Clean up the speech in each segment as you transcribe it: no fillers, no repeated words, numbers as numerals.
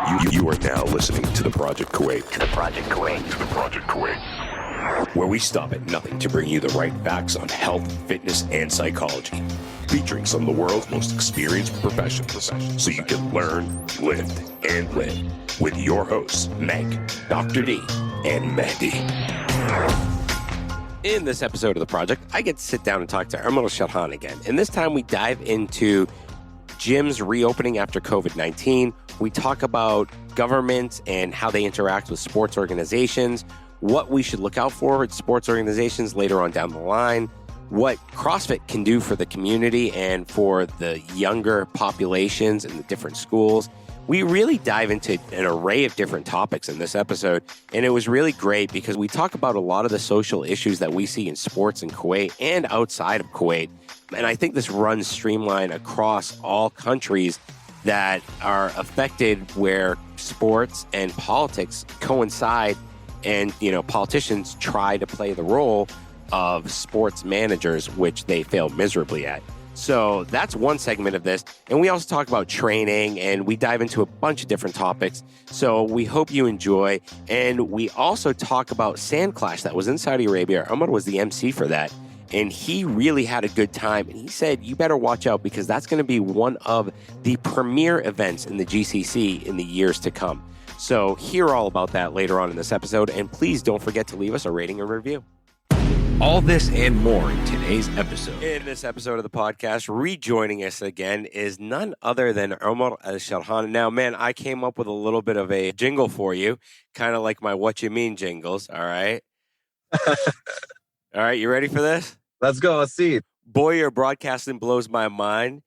You are now listening to the Project Kuwait. Where we stop at nothing to bring you the right facts on health, fitness, and psychology. Featuring some of the world's most experienced professionals. So you can learn, lift, and live. With your hosts, Meg, Dr. D, and Mahdi. In this episode of the Project, I get to sit down and talk to Al-Sharhan again. And this time we dive into gyms reopening after COVID-19. We talk about government and how they interact with sports organizations, what we should look out for at sports organizations later on down the line, what CrossFit can do for the community and for the younger populations in the different schools. We really dive into an array of different topics in this episode, and it was really great because we talk about a lot of the social issues that we see in sports in Kuwait and outside of Kuwait. And I think this runs streamlined across all countries that are affected where sports and politics coincide, and politicians try to play the role of sports managers, which they fail miserably at. So that's one segment of this. And we also talk about training, and we dive into a bunch of different topics. So we hope you enjoy. And we also talk about Sand Clash that was in Saudi Arabia. Omar was the MC for that. And he really had a good time. And he said, you better watch out because that's going to be one of the premier events in the GCC in the years to come. So hear all about that later on in this episode. And please don't forget to leave us a rating and review. All this and more in today's episode. In this episode of the podcast, rejoining us again is none other than Omar Al-Sharhan. Now, man, I came up with a little bit of a jingle for you, kind of like my What You Mean jingles, all right? All right, you ready for this? Let's go. Let's see. Boy, your broadcasting blows my mind.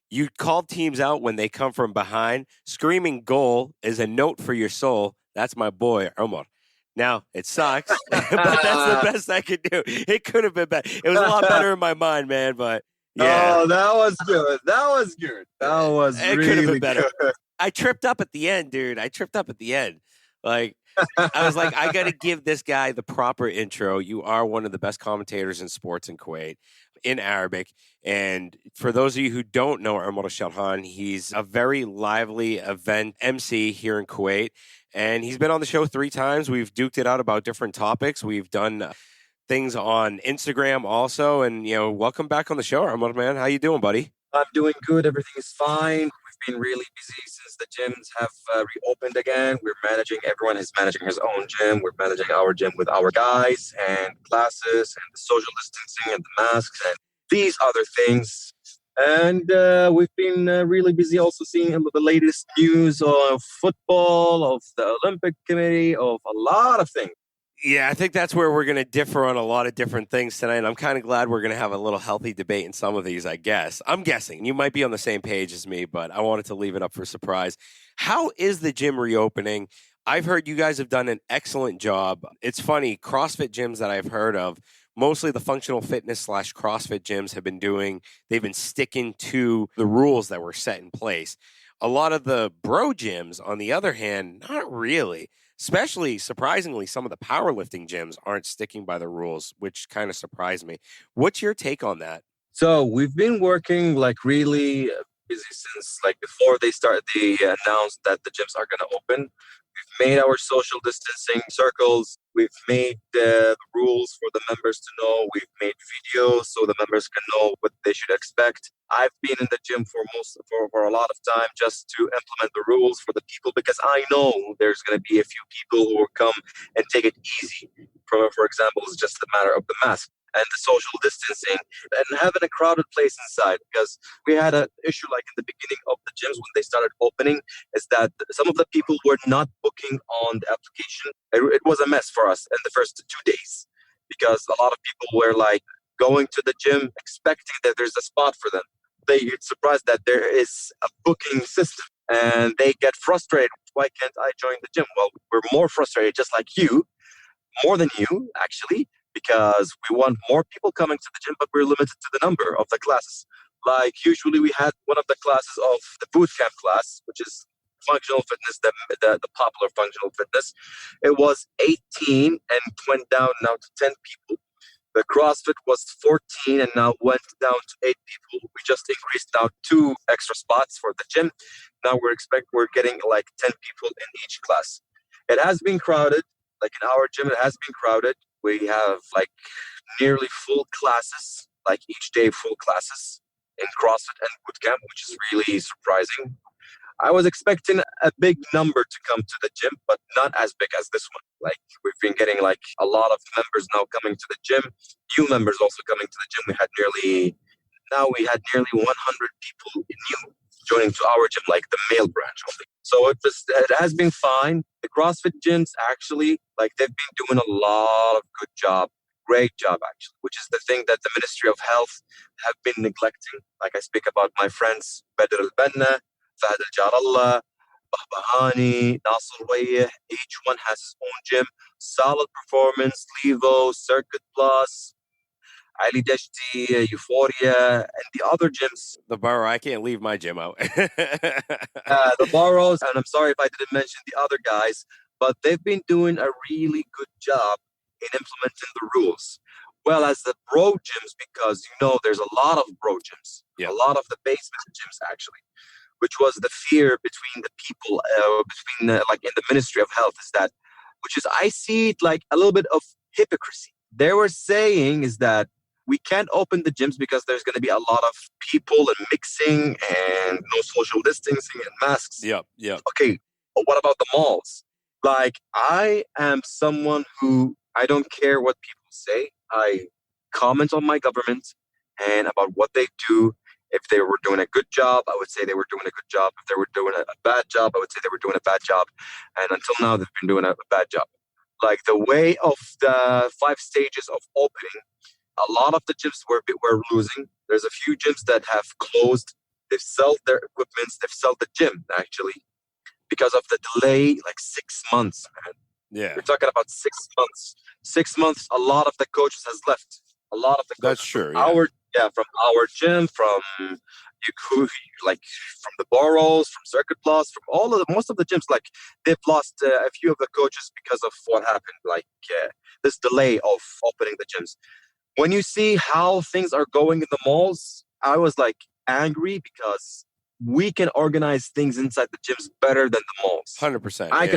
You call teams out when they come from behind. Screaming goal is a note for your soul. That's my boy, Omar. Now, it sucks, but that's the best I could do. It could have been better. It was a lot better in my mind, man, but yeah. Oh, that was good. That was It really could have been better. good. I tripped up at the end, dude. Like, I was like, I got to give this guy the proper intro. You are one of the best commentators in sports in Kuwait, in Arabic. And for those of you who don't know Omar Al-Sharhan, he's a very lively event MC here in Kuwait. And he's been on the show 3 times. We've duked it out about different topics. We've done things on Instagram also. And, welcome back on the show, Omar, man. How you doing, buddy? I'm doing good. Everything is fine. We've been really busy since the gyms have reopened again. Everyone is managing his own gym. We're managing our gym with our guys and classes and the social distancing and the masks and these other things. And we've been really busy also seeing the latest news of football, of the Olympic Committee, of a lot of things. Yeah, I think that's where we're going to differ on a lot of different things tonight. I'm kind of glad we're going to have a little healthy debate in some of these, I guess. I'm guessing. You might be on the same page as me, but I wanted to leave it up for surprise. How is the gym reopening? I've heard you guys have done an excellent job. It's funny, CrossFit gyms that I've heard of, mostly the functional fitness / CrossFit gyms they've been sticking to the rules that were set in place. A lot of the bro gyms, on the other hand, not really. Especially, surprisingly, some of the powerlifting gyms aren't sticking by the rules, which kind of surprised me. What's your take on that? So we've been working really busy since before they announced that the gyms are going to open. We've made our social distancing circles. We've made the rules for the members to know. We've made videos so the members can know what they should expect. I've been in the gym for a lot of time just to implement the rules for the people because I know there's going to be a few people who will come and take it easy. For example, it's just a matter of the mask and the social distancing and having a crowded place inside, because we had an issue in the beginning of the gyms when they started opening is that some of the people were not booking on the application. It was a mess for us in the first 2 days because a lot of people were going to the gym expecting that there's a spot for them. They get surprised that there is a booking system and they get frustrated. Why can't I join the gym? Well, we're more frustrated, just like you, more than you actually, because we want more people coming to the gym, but we're limited to the number of the classes. Usually we had one of the classes of the boot camp class, which is functional fitness, the popular functional fitness. It was 18 and went down now to 10 people. The CrossFit was 14 and now went down to 8 people. We just increased now 2 extra spots for the gym Now we're getting like 10 people in each class. It has been crowded. Like in our gym, it has been crowded. We have like nearly full classes, like each day full classes in CrossFit and bootcamp, which is really surprising. I was expecting a big number to come to the gym, but not as big as this one. Like we've been getting like a lot of members now coming to the gym, new members also coming to the gym. We had nearly 100 people new joining to our gym, like the male branch only. So it has been fine. The CrossFit gyms actually, like they've been doing a lot of good job, great job actually, which is the thing that the Ministry of Health have been neglecting. Like I speak about my friends, Bader Al Fahd Al Bahbahani, Nasser Wayeh, each one has his own gym. Solid Performance, Levo, Circuit Plus, Ali Dashti, Euphoria, and the other gyms. The Burrow, I can't leave my gym out. The Burrows, and I'm sorry if I didn't mention the other guys, but they've been doing a really good job in implementing the rules. Well as the bro gyms, because there's a lot of bro gyms, a lot of the basement gyms actually, which was the fear between the people, like in the Ministry of Health, is that, which is I see it like a little bit of hypocrisy. They were saying is that we can't open the gyms because there's going to be a lot of people and mixing and no social distancing and masks. Yep. Okay, but what about the malls? Like, I am someone who I don't care what people say. I comment on my government and about what they do. If they were doing a good job, I would say they were doing a good job. If they were doing a bad job, I would say they were doing a bad job. And until now, they've been doing a bad job. Like the way of the 5 stages of opening, a lot of the gyms were losing. There's a few gyms that have closed. They've sold their equipments. They've sold the gym, actually, because of the delay, like 6 months, man. Yeah. We're talking about 6 months. 6 months, a lot of the coaches has left. A lot of the coaches. That's true, from our gym, from the Boros, from Circuit Plus, from most of the gyms, like they've lost a few of the coaches because of what happened, like this delay of opening the gyms. When you see how things are going in the malls, I was like angry because we can organize things inside the gyms better than the malls. 100%. I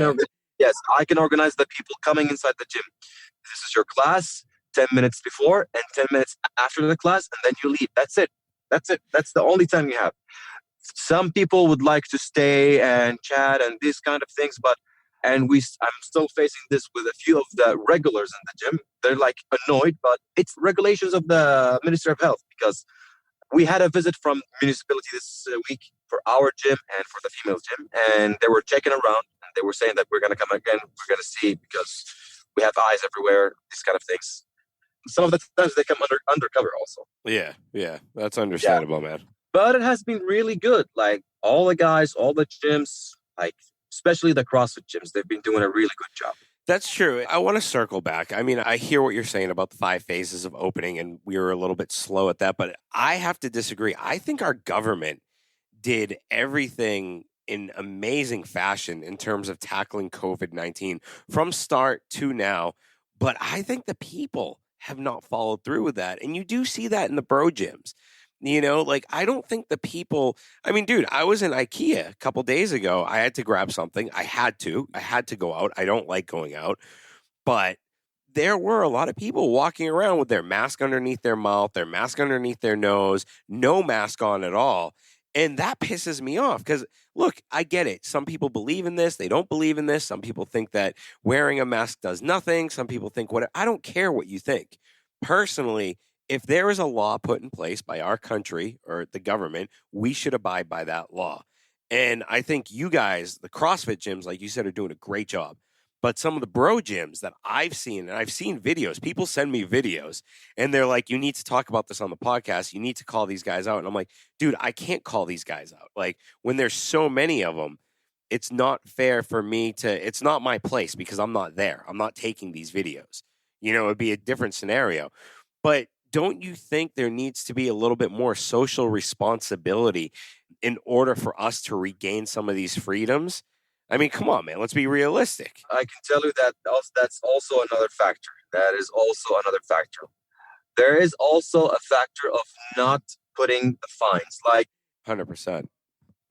can organize the people coming inside the gym. This is your class. 10 minutes before and 10 minutes after the class, and then you leave. That's it. That's the only time you have. Some people would like to stay and chat and these kind of things, I'm still facing this with a few of the regulars in the gym. They're like annoyed, but it's regulations of the Ministry of Health, because we had a visit from municipality this week for our gym and for the female gym, and they were checking around and they were saying that we're going to come again. We're going to see, because we have eyes everywhere, these kind of things. Some of the times they come undercover also. Yeah, that's understandable, man. But it has been really good. Like all the guys, all the gyms, like especially the CrossFit gyms, they've been doing a really good job. That's true. I want to circle back. I mean, I hear what you're saying about the 5 phases of opening, and we were a little bit slow at that, but I have to disagree. I think our government did everything in amazing fashion in terms of tackling COVID-19 from start to now, but I think the people have not followed through with that. And you do see that in the bro gyms. I don't think the people, I mean, dude, I was in IKEA a couple days ago. I had to grab something. I had to go out. I don't like going out, but there were a lot of people walking around with their mask underneath their mouth, their mask underneath their nose, no mask on at all. And that pisses me off because, look, I get it. Some people believe in this. They don't believe in this. Some people think that wearing a mask does nothing. Some people think what. I don't care what you think. Personally, if there is a law put in place by our country or the government, we should abide by that law. And I think you guys, the CrossFit gyms, like you said, are doing a great job. But some of the bro gyms that I've seen, and I've seen videos, people send me videos, and they're like, you need to talk about this on the podcast. You need to call these guys out. And I'm like, dude, I can't call these guys out. Like, when there's so many of them, it's not fair for me it's not my place because I'm not there. I'm not taking these videos. It'd be a different scenario. But don't you think there needs to be a little bit more social responsibility in order for us to regain some of these freedoms? I mean, come on, man. Let's be realistic. I can tell you that that's also another factor. That is also another factor. There is also a factor of not putting the fines. Like 100%.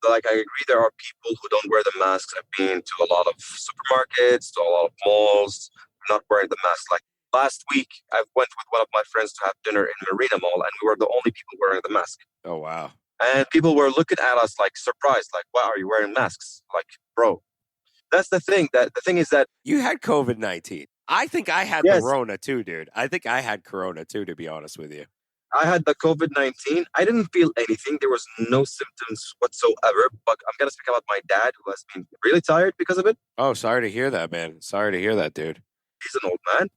Like, I agree, there are people who don't wear the masks. I've been to a lot of supermarkets, to a lot of malls, not wearing the mask. Like last week, I went with one of my friends to have dinner in Marina Mall, and we were the only people wearing the mask. Oh, wow. And people were looking at us like surprised, like, "Why are you wearing masks?" Like, bro, that's the thing. That the thing is that You had COVID-19. I think I had the yes, Rona too, dude. I think I had Corona too, to be honest with you. I had the COVID-19. I didn't feel anything. There was no symptoms whatsoever. But I'm gonna speak about my dad, who has been really tired because of it. Oh, sorry to hear that, man. Sorry to hear that, dude. He's an old man.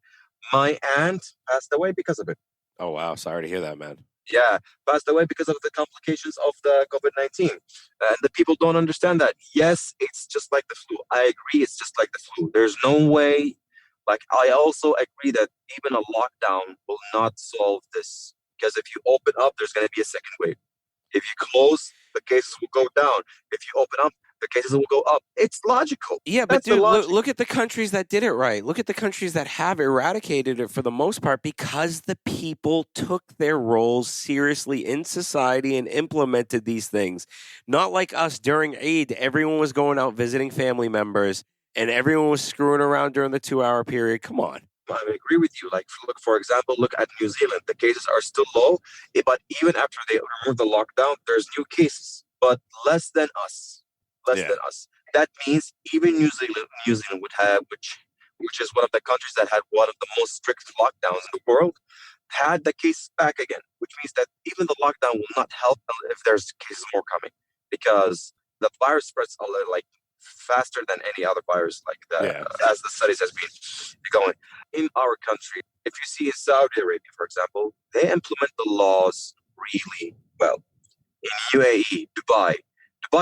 My aunt passed away because of it. Oh, wow. Sorry to hear that, man. Yeah, passed away because of the complications of the COVID-19. And the people don't understand that. Yes, it's just like the flu. I agree, it's just like the flu. There's no way. Like, I also agree that even a lockdown will not solve this. Because if you open up, there's going to be a second wave. If you close, the cases will go down. If you open up, the cases will go up. It's logical. Yeah, but That's the dude, logic. look at the countries that did it right. Look at the countries that have eradicated it for the most part because the people took their roles seriously in society and implemented these things. Not like us during Eid, everyone was going out visiting family members and everyone was screwing around during the 2 hour period. Come on. I agree with you. Like, look, for example, look at New Zealand. The cases are still low, but even after they remove the lockdown, there's new cases, but less than us. Less Yeah. than us. That means even New Zealand would have, which is one of the countries that had one of the most strict lockdowns in the world, had the cases back again, which means that even the lockdown will not help if there's cases more coming, because the virus spreads a little, like faster than any other virus, like Yeah. as the studies has been going. In our country, if you see in Saudi Arabia, for example, they implement the laws really well. In UAE, Dubai,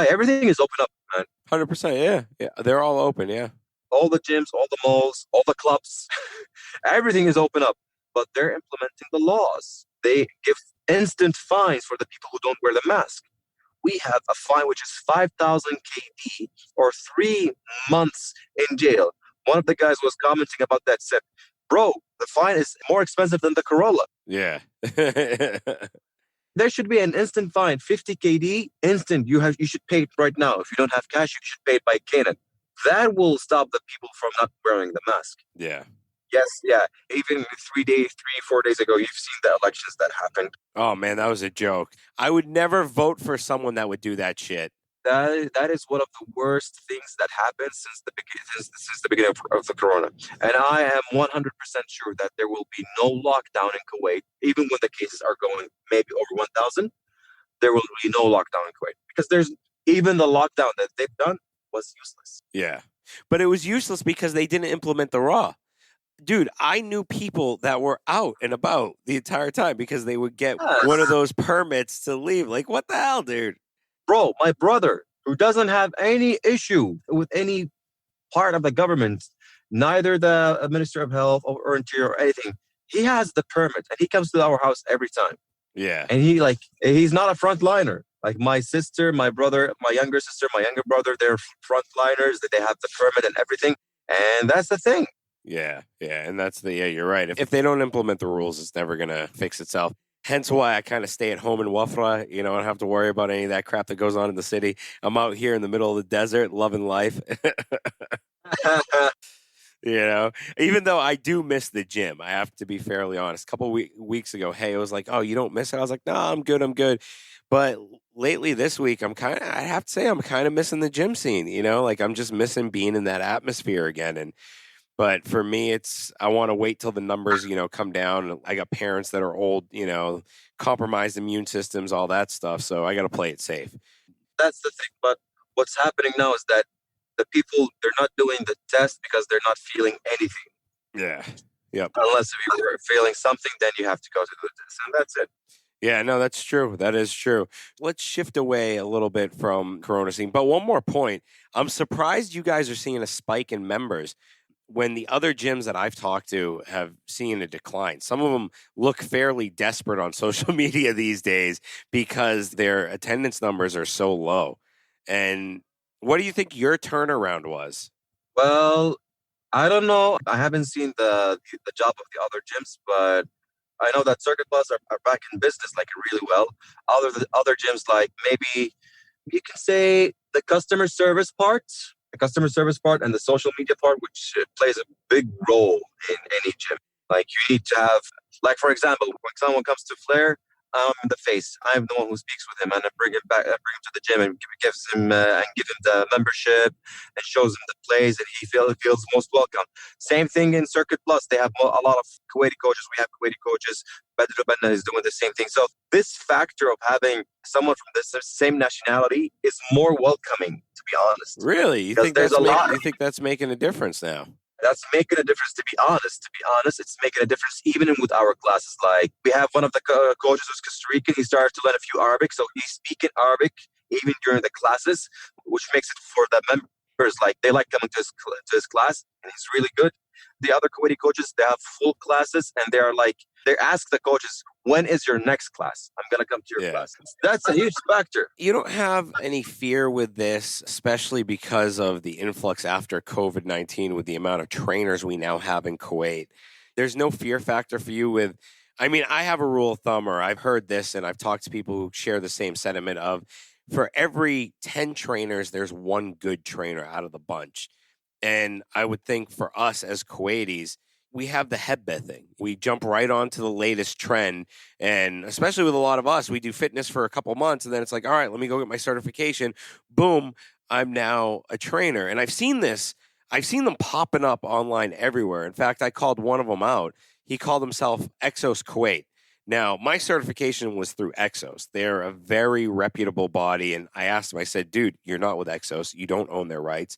everything is open up, man. 100%. Yeah. Yeah. They're all open. Yeah. All the gyms, all the malls, all the clubs, everything is open up. But they're implementing the laws. They give instant fines for the people who don't wear the mask. We have a fine which is 5,000 KD or 3 months in jail. One of the guys was commenting about that, said, "Bro, the fine is more expensive than the Corolla." Yeah. There should be an instant fine, 50 KD, instant. You should pay it right now. If you don't have cash, you should pay it by Canon. That will stop the people from not wearing the mask. Yeah. Yes, yeah. Even 4 days ago, you've seen the elections that happened. Oh, man, that was a joke. I would never vote for someone that would do that shit. That is one of the worst things that happened since the beginning of the corona. And I am 100% sure that there will be no lockdown in Kuwait, even when the cases are going maybe over 1,000. There will be no lockdown in Kuwait because there's even the lockdown that they've done was useless. Yeah. But it was useless because they didn't implement the law. Dude, I knew people that were out and about the entire time because they would get one of those permits to leave. Like, what the hell, dude? Bro, my brother, who doesn't have any issue with any part of the government, neither the Minister of Health or Interior or anything, he has the permit and he comes to our house every time. Yeah. And he's not a frontliner. Like my sister, my brother, my younger sister, my younger brother, they're frontliners, that they have the permit and everything. And that's the thing. Yeah. Yeah. And you're right. If they don't implement the rules, it's never going to fix itself. Hence why I kind of stay at home in Wafra. I don't have to worry about any of that crap that goes on in the city. I'm out here in the middle of the desert, loving life. Even though I do miss the gym, I have to be fairly honest. A couple weeks ago, hey, it was like, "Oh, you don't miss it?" I was like, "No, I'm good." But lately this week, I have to say, I'm kind of missing the gym scene. Like I'm just missing being in that atmosphere again. But for me, I want to wait till the numbers, come down. I got parents that are old, compromised immune systems, all that stuff. So I got to play it safe. That's the thing. But what's happening now is that the people, they're not doing the test because they're not feeling anything. Yeah. Yep. Unless if you're feeling something, then you have to go to the test. And that's it. Yeah, no, that's true. That is true. Let's shift away a little bit from Corona scene. But one more point. I'm surprised you guys are seeing a spike in members when the other gyms that I've talked to have seen a decline. Some of them look fairly desperate on social media these days because their attendance numbers are so low. And what do you think your turnaround was? Well, I don't know. I haven't seen the job of the other gyms, but I know that Circuit Plus are back in business like really well. Other gyms, like maybe You can say the customer service part and the social media part, which plays a big role in any gym. Like you need to have, like for example, when someone comes to Flair, I'm the face. I'm the one who speaks with him, and I bring him back, I bring him to the gym, and give him the membership, and shows him the plays, and he feels most welcome. Same thing in Circuit Plus. They have a lot of Kuwaiti coaches. We have Kuwaiti coaches. Bader Al is doing the same thing. So this factor of having someone from the same nationality is more welcoming, to be honest, Really? You because think there's a lot. you think that's making a difference now? That's making a difference. To be honest, it's making a difference even with our classes. Like we have one of the coaches who's Costa Rican. He started to learn a few Arabic, so he's speaking Arabic even during the classes, which makes it for the members like they like coming to his class, and he's really good. The other Kuwaiti coaches, they have full classes, and they ask the coaches, when is your next class? I'm gonna come to your class. That's a huge factor. You don't have any fear with this, especially because of the influx after COVID-19 with the amount of trainers we now have in Kuwait. There's no fear factor for you with, I mean, I have a rule of thumb, or I've heard this, and I've talked to people who share the same sentiment of, for every 10 trainers, there's one good trainer out of the bunch. And I would think for us as Kuwaitis, we have the headbed thing. We jump right onto the latest trend. And especially with a lot of us, we do fitness for a couple months and then it's like, all right, let me go get my certification. Boom, I'm now a trainer. And I've seen them popping up online everywhere. In fact, I called one of them out. He called himself Exos Kuwait. Now, my certification was through Exos. They're a very reputable body. And I asked him, I said, dude, you're not with Exos. You don't own their rights.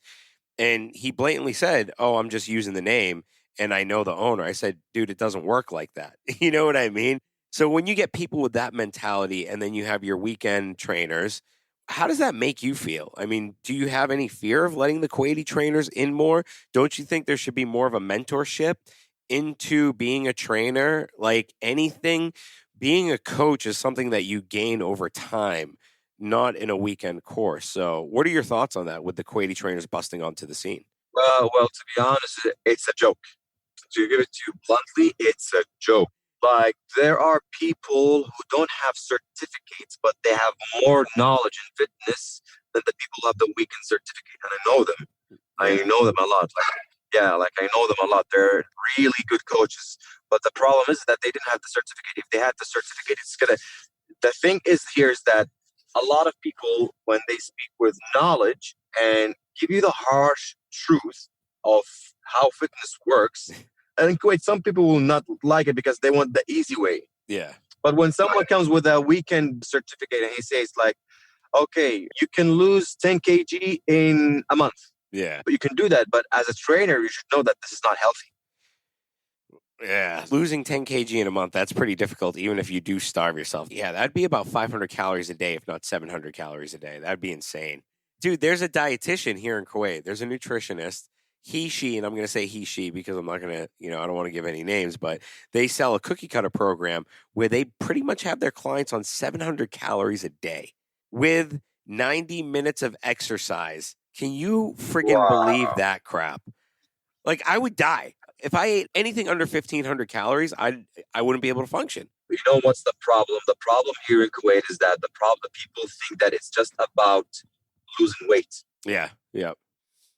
And he blatantly said, oh, I'm just using the name and I know the owner. I said, dude, it doesn't work like that. You know what I mean? So when you get people with that mentality and then you have your weekend trainers, how does that make you feel? I mean, do you have any fear of letting the Kuwaiti trainers in more? Don't you think there should be more of a mentorship into being a trainer? Like anything, being a coach is something that you gain over time, not in a weekend course. So what are your thoughts on that with the Kuwaiti trainers busting onto the scene? Well, to be honest, it's a joke. To give it to you bluntly, it's a joke. Like there are people who don't have certificates, but they have more knowledge in fitness than the people who have the weekend certificate. And I know them. I know them a lot. Like I know them a lot. They're really good coaches. But the problem is that they didn't have the certificate. If they had the certificate, it's gonna. The thing is here is that a lot of people, when they speak with knowledge and give you the harsh truth of how fitness works, and in Kuwait, some people will not like it because they want the easy way. Yeah. But when someone comes with a weekend certificate and he says like, okay, you can lose 10 kg in a month. Yeah. But you can do that. But as a trainer, you should know that this is not healthy. Yeah. Losing 10 kg in a month, that's pretty difficult, even if you do starve yourself. Yeah, that'd be about 500 calories a day, if not 700 calories a day. That'd be insane. Dude, there's a dietitian here in Kuwait. There's a nutritionist. He, she, and I'm going to say he, she because I'm not going to, I don't want to give any names, but they sell a cookie cutter program where they pretty much have their clients on 700 calories a day with 90 minutes of exercise. Can you friggin' believe that crap? Like, I would die. If I ate anything under 1,500 calories, I wouldn't be able to function. You know what's the problem? The problem here in Kuwait is that the people think that it's just about losing weight. Yeah.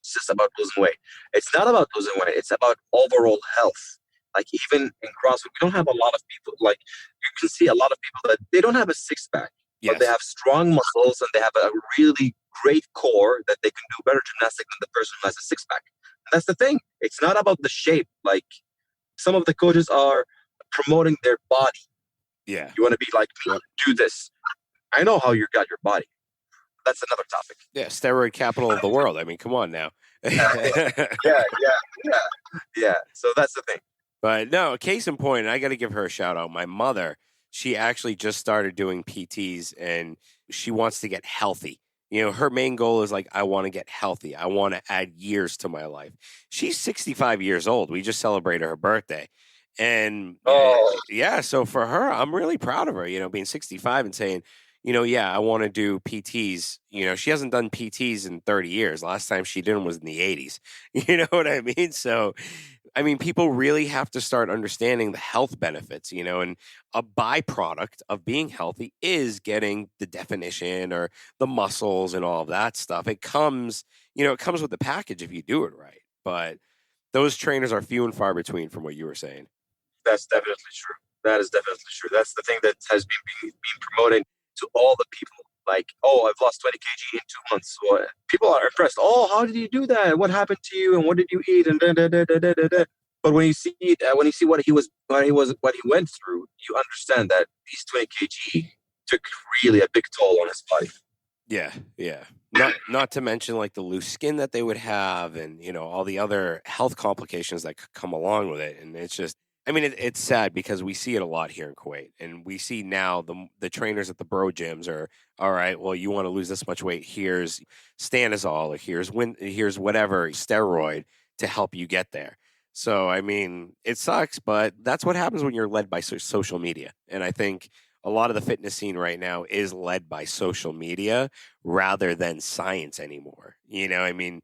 It's just about losing weight. It's not about losing weight. It's about overall health. Like even in CrossFit, we don't have a lot of people. Like you can see a lot of people that they don't have a six pack, but they have strong muscles and they have a really great core that they can do better gymnastics than the person who has a six pack. And that's the thing. It's not about the shape. Like some of the coaches are promoting their body. Yeah. You want to be like me, do this. I know how you got your body. That's another topic. Yeah, steroid capital of the world. I mean, come on now. Yeah. So that's the thing. But no, case in point, and I got to give her a shout out. My mother, she actually just started doing PTs and she wants to get healthy. Her main goal is like, I want to get healthy. I want to add years to my life. She's 65 years old. We just celebrated her birthday. And so for her, I'm really proud of her, being 65 and saying, I want to do PTs. She hasn't done PTs in 30 years. Last time she did them was in the 80s. You know what I mean? So I mean, people really have to start understanding the health benefits, and a byproduct of being healthy is getting the definition or the muscles and all of that stuff. It comes with the package if you do it right. But those trainers are few and far between from what you were saying. That's definitely true. That is definitely true. That's the thing that has been promoted to all the people. Like, oh, I've lost 20 kg in 2 months. Well, people are impressed. Oh, how did you do that? What happened to you? And what did you eat? And da, da, da, da, da, da, da. But when you see it, when you see what he went through, you understand that these 20 kg took really a big toll on his body. Yeah, yeah. Not to mention like the loose skin that they would have, and all the other health complications that could come along with it. And it's just, I mean, it's sad because we see it a lot here in Kuwait, and we see now the trainers at the bro gyms are all right. Well, you want to lose this much weight? Here's Stanozol, or here's whatever steroid to help you get there. So I mean, it sucks, but that's what happens when you're led by social media, and I think a lot of the fitness scene right now is led by social media rather than science anymore. I mean,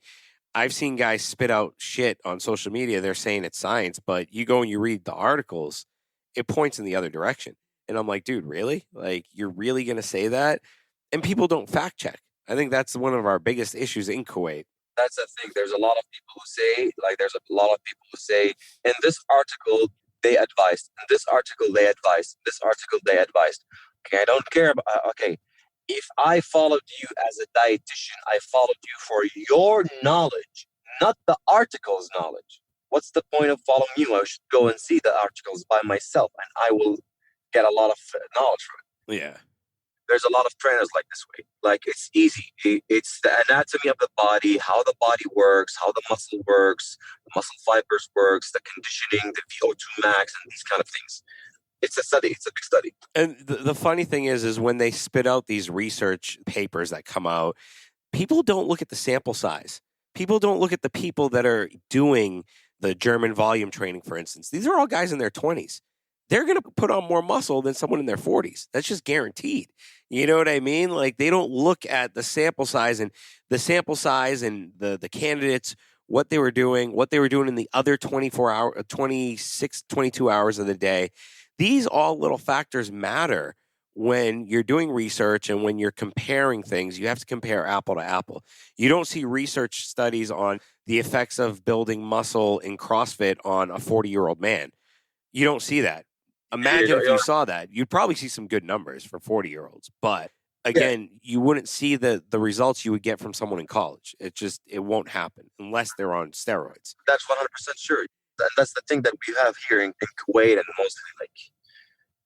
I've seen guys spit out shit on social media. They're saying it's science, but you go and you read the articles, it points in the other direction. And I'm like, dude, really? Like, you're really going to say that? And people don't fact check. I think that's one of our biggest issues in Kuwait. That's the thing. There's a lot of people who say, like, there's a lot of people who say, in this article, they advised. In this article, they advised. In this article, they advised. Okay, I don't care about, okay. If I followed you as a dietitian, I followed you for your knowledge, not the article's knowledge. What's the point of following you? I should go and see the articles by myself, and I will get a lot of knowledge from it. Yeah. There's a lot of trainers like this way. Like, it's easy. It's the anatomy of the body, how the body works, how the muscle works, the muscle fibers works, the conditioning, the VO2 max, and these kind of things. It's a study. It's a big study. And the funny thing is when they spit out these research papers that come out, people don't look at the sample size. People don't look at the people that are doing the German volume training, for instance. These are all guys in their 20s. They're going to put on more muscle than someone in their 40s. That's just guaranteed. You know what I mean? Like, they don't look at the sample size and the candidates, what they were doing in the other 26, 22 hours of the day. These all little factors matter when you're doing research, and when you're comparing things. You have to compare apple to apple. You don't see research studies on the effects of building muscle in CrossFit on a 40-year-old man. You don't see that. Imagine if you saw that. You'd probably see some good numbers for 40-year-olds. But again, you wouldn't see the results you would get from someone in college. It won't happen unless they're on steroids. That's 100% sure. That's the thing that we have here in Kuwait, and mostly like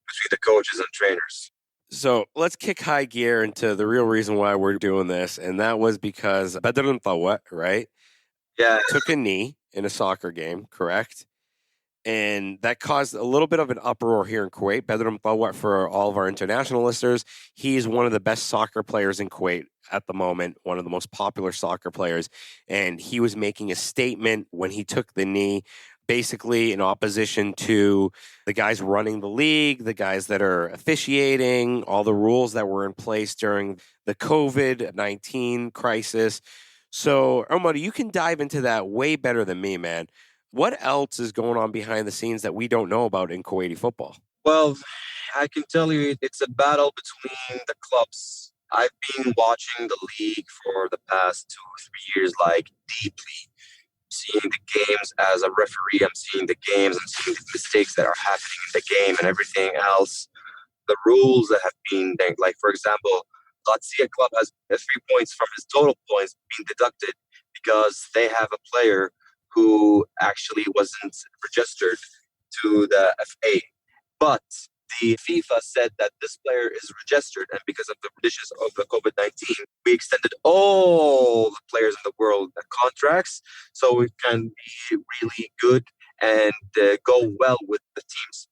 between the coaches and trainers. So let's kick high gear into the real reason why we're doing this, and that was because Bader Al Mutaw, right? Yeah. Took a knee in a soccer game, correct? And that caused a little bit of an uproar here in Kuwait. Bader Al Mutaw, for all of our international listeners, he's one of the best soccer players in Kuwait at the moment, one of the most popular soccer players. And he was making a statement when he took the knee, basically in opposition to the guys running the league, the guys that are officiating, all the rules that were in place during the COVID-19 crisis. So, Omar, you can dive into that way better than me, man. What else is going on behind the scenes that we don't know about in Kuwaiti football? Well, I can tell you it's a battle between the clubs. I've been watching the league for the past 2 or 3 years, like, deeply. Seeing the games as a referee, I'm seeing the games and seeing the mistakes that are happening in the game and everything else. The rules that have been, like, for example, Qadsiya club has 3 points from his total points being deducted because they have a player who actually wasn't registered to the FA. But the FIFA said that this player is registered, and because of the conditions of the COVID-19, we extended all the players in the world contracts, so it can be really good and go well with the teams.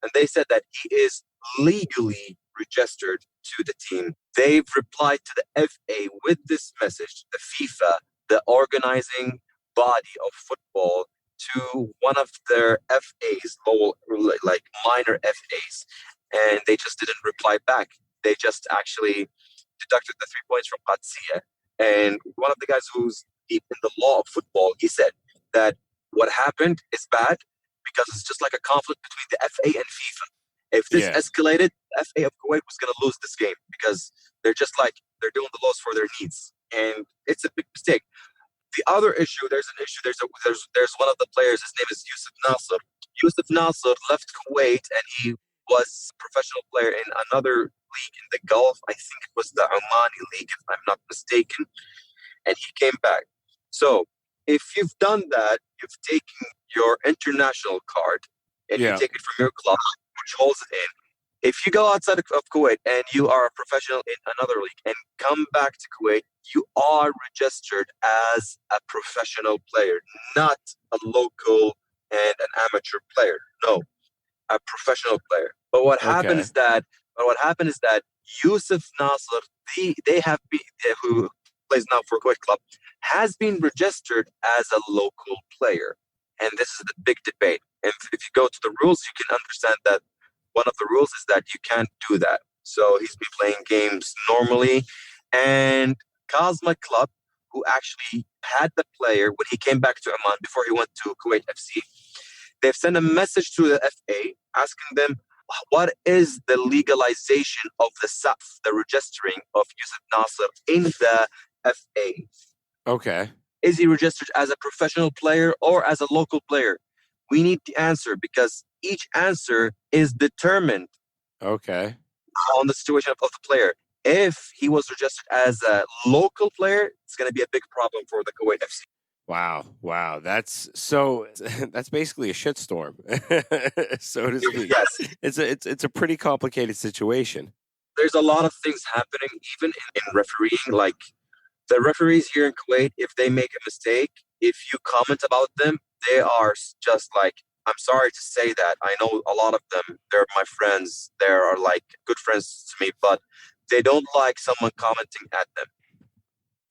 And they said that he is legally registered to the team. They've replied to the FA with this message, the FIFA, the organizing body of football, to one of their FAs, like minor FAs, and they just didn't reply back. They just actually deducted the 3 points from Qadsiya. And one of the guys who's deep in the law of football, he said that what happened happened is bad because it's just like a conflict between the FA and FIFA. If this Yeah. escalated, the FA of Kuwait was going to lose this game because they're doing the laws for their needs, and it's a big mistake. The other issue, there's an issue. There's one of the players. His name is Yusuf Nasser. Yusuf Nasser left Kuwait, and he was a professional player in another league in the Gulf. I think it was the Omani league, if I'm not mistaken. And he came back. So if you've done that, you've taken your international card and you Yeah. take it from your club, which holds it in. If you go outside of Kuwait and you are a professional in another league and come back to Kuwait, you are registered as a professional player, not a local and an amateur player. No, a professional player. But what happened Okay. is that Yusuf Nasser, they have been who plays now for Kuwait club, has been registered as a local player, and this is the big debate. And if you go to the rules, you can understand that one of the rules is that you can't do that. So he's been playing games normally, and Kazma Club, who actually had the player when he came back to Oman before he went to Kuwait FC, they've sent a message to the FA asking them what is the legalization of the SAF, the registering of Yusuf Nasser in the FA. Okay. Is he registered as a professional player or as a local player? We need the answer because each answer is determined Okay. on the situation of the player. If he was registered as a local player, it's going to be a big problem for the Kuwait FC. Wow. That's basically a shitstorm, so to speak. Yes. It's a pretty complicated situation. There's a lot of things happening, even in refereeing. Like the referees here in Kuwait, if they make a mistake, if you comment about them, they are just like, I'm sorry to say that. I know a lot of them, they're my friends. They are like good friends to me, but they don't like someone commenting at them.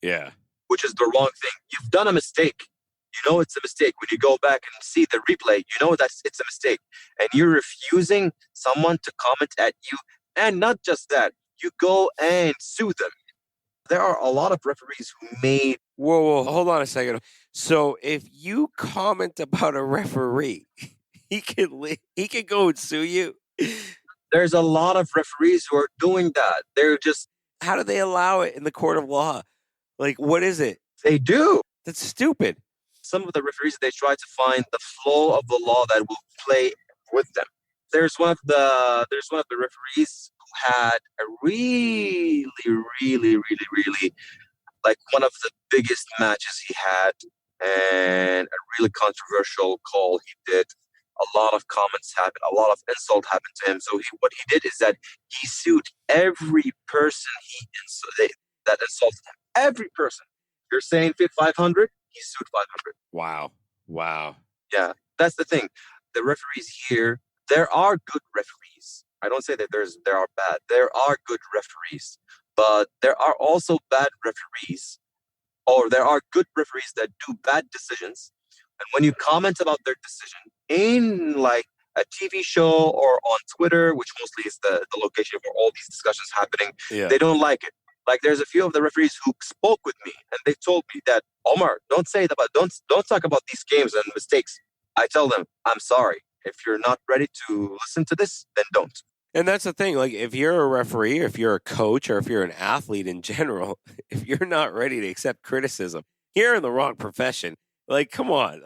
Yeah. Which is the wrong thing. You've done a mistake. You know it's a mistake. When you go back and see the replay, you know that it's a mistake. And you're refusing someone to comment at you. And not just that, you go and sue them. There are a lot of referees who made... Whoa, hold on a second. So if you comment about a referee, he can go and sue you? There's a lot of referees who are doing that. They're just... How do they allow it in the court of law? Like, what is it? They do. That's stupid. Some of the referees, they try to find the flow of the law that will play with them. There's one of the referees who had a really, like one of the biggest matches he had, and a really controversial call he did. A lot of comments happened, a lot of insult happened to him. So what he did is that he sued every person that insulted him. Every person. You're saying 500, he sued 500. Wow. Yeah, that's the thing. The referees here, there are good referees. I don't say that there are bad. There are good referees, but there are also bad referees, or there are good referees that do bad decisions. And when you comment about their decision in like a TV show or on Twitter, which mostly is the location for all these discussions happening, they don't like it. Like there's a few of the referees who spoke with me and they told me that, Omar, don't talk about these games and mistakes. I tell them, I'm sorry. If you're not ready to listen to this, then don't. And that's the thing. Like, if you're a referee, if you're a coach, or if you're an athlete in general, if you're not ready to accept criticism, you're in the wrong profession. Like, come on.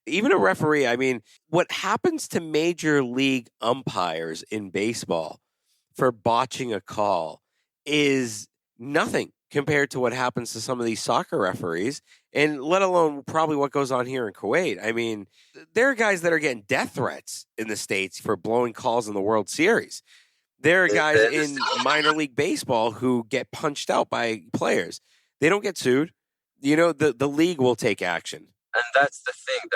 Even a referee, I mean, what happens to major league umpires in baseball for botching a call is nothing compared to what happens to some of these soccer referees, and let alone probably what goes on here in Kuwait. I mean, there are guys that are getting death threats in the States for blowing calls in the World Series. There are guys in minor league baseball who get punched out by players. They don't get sued. You know, the league will take action. And that's the thing.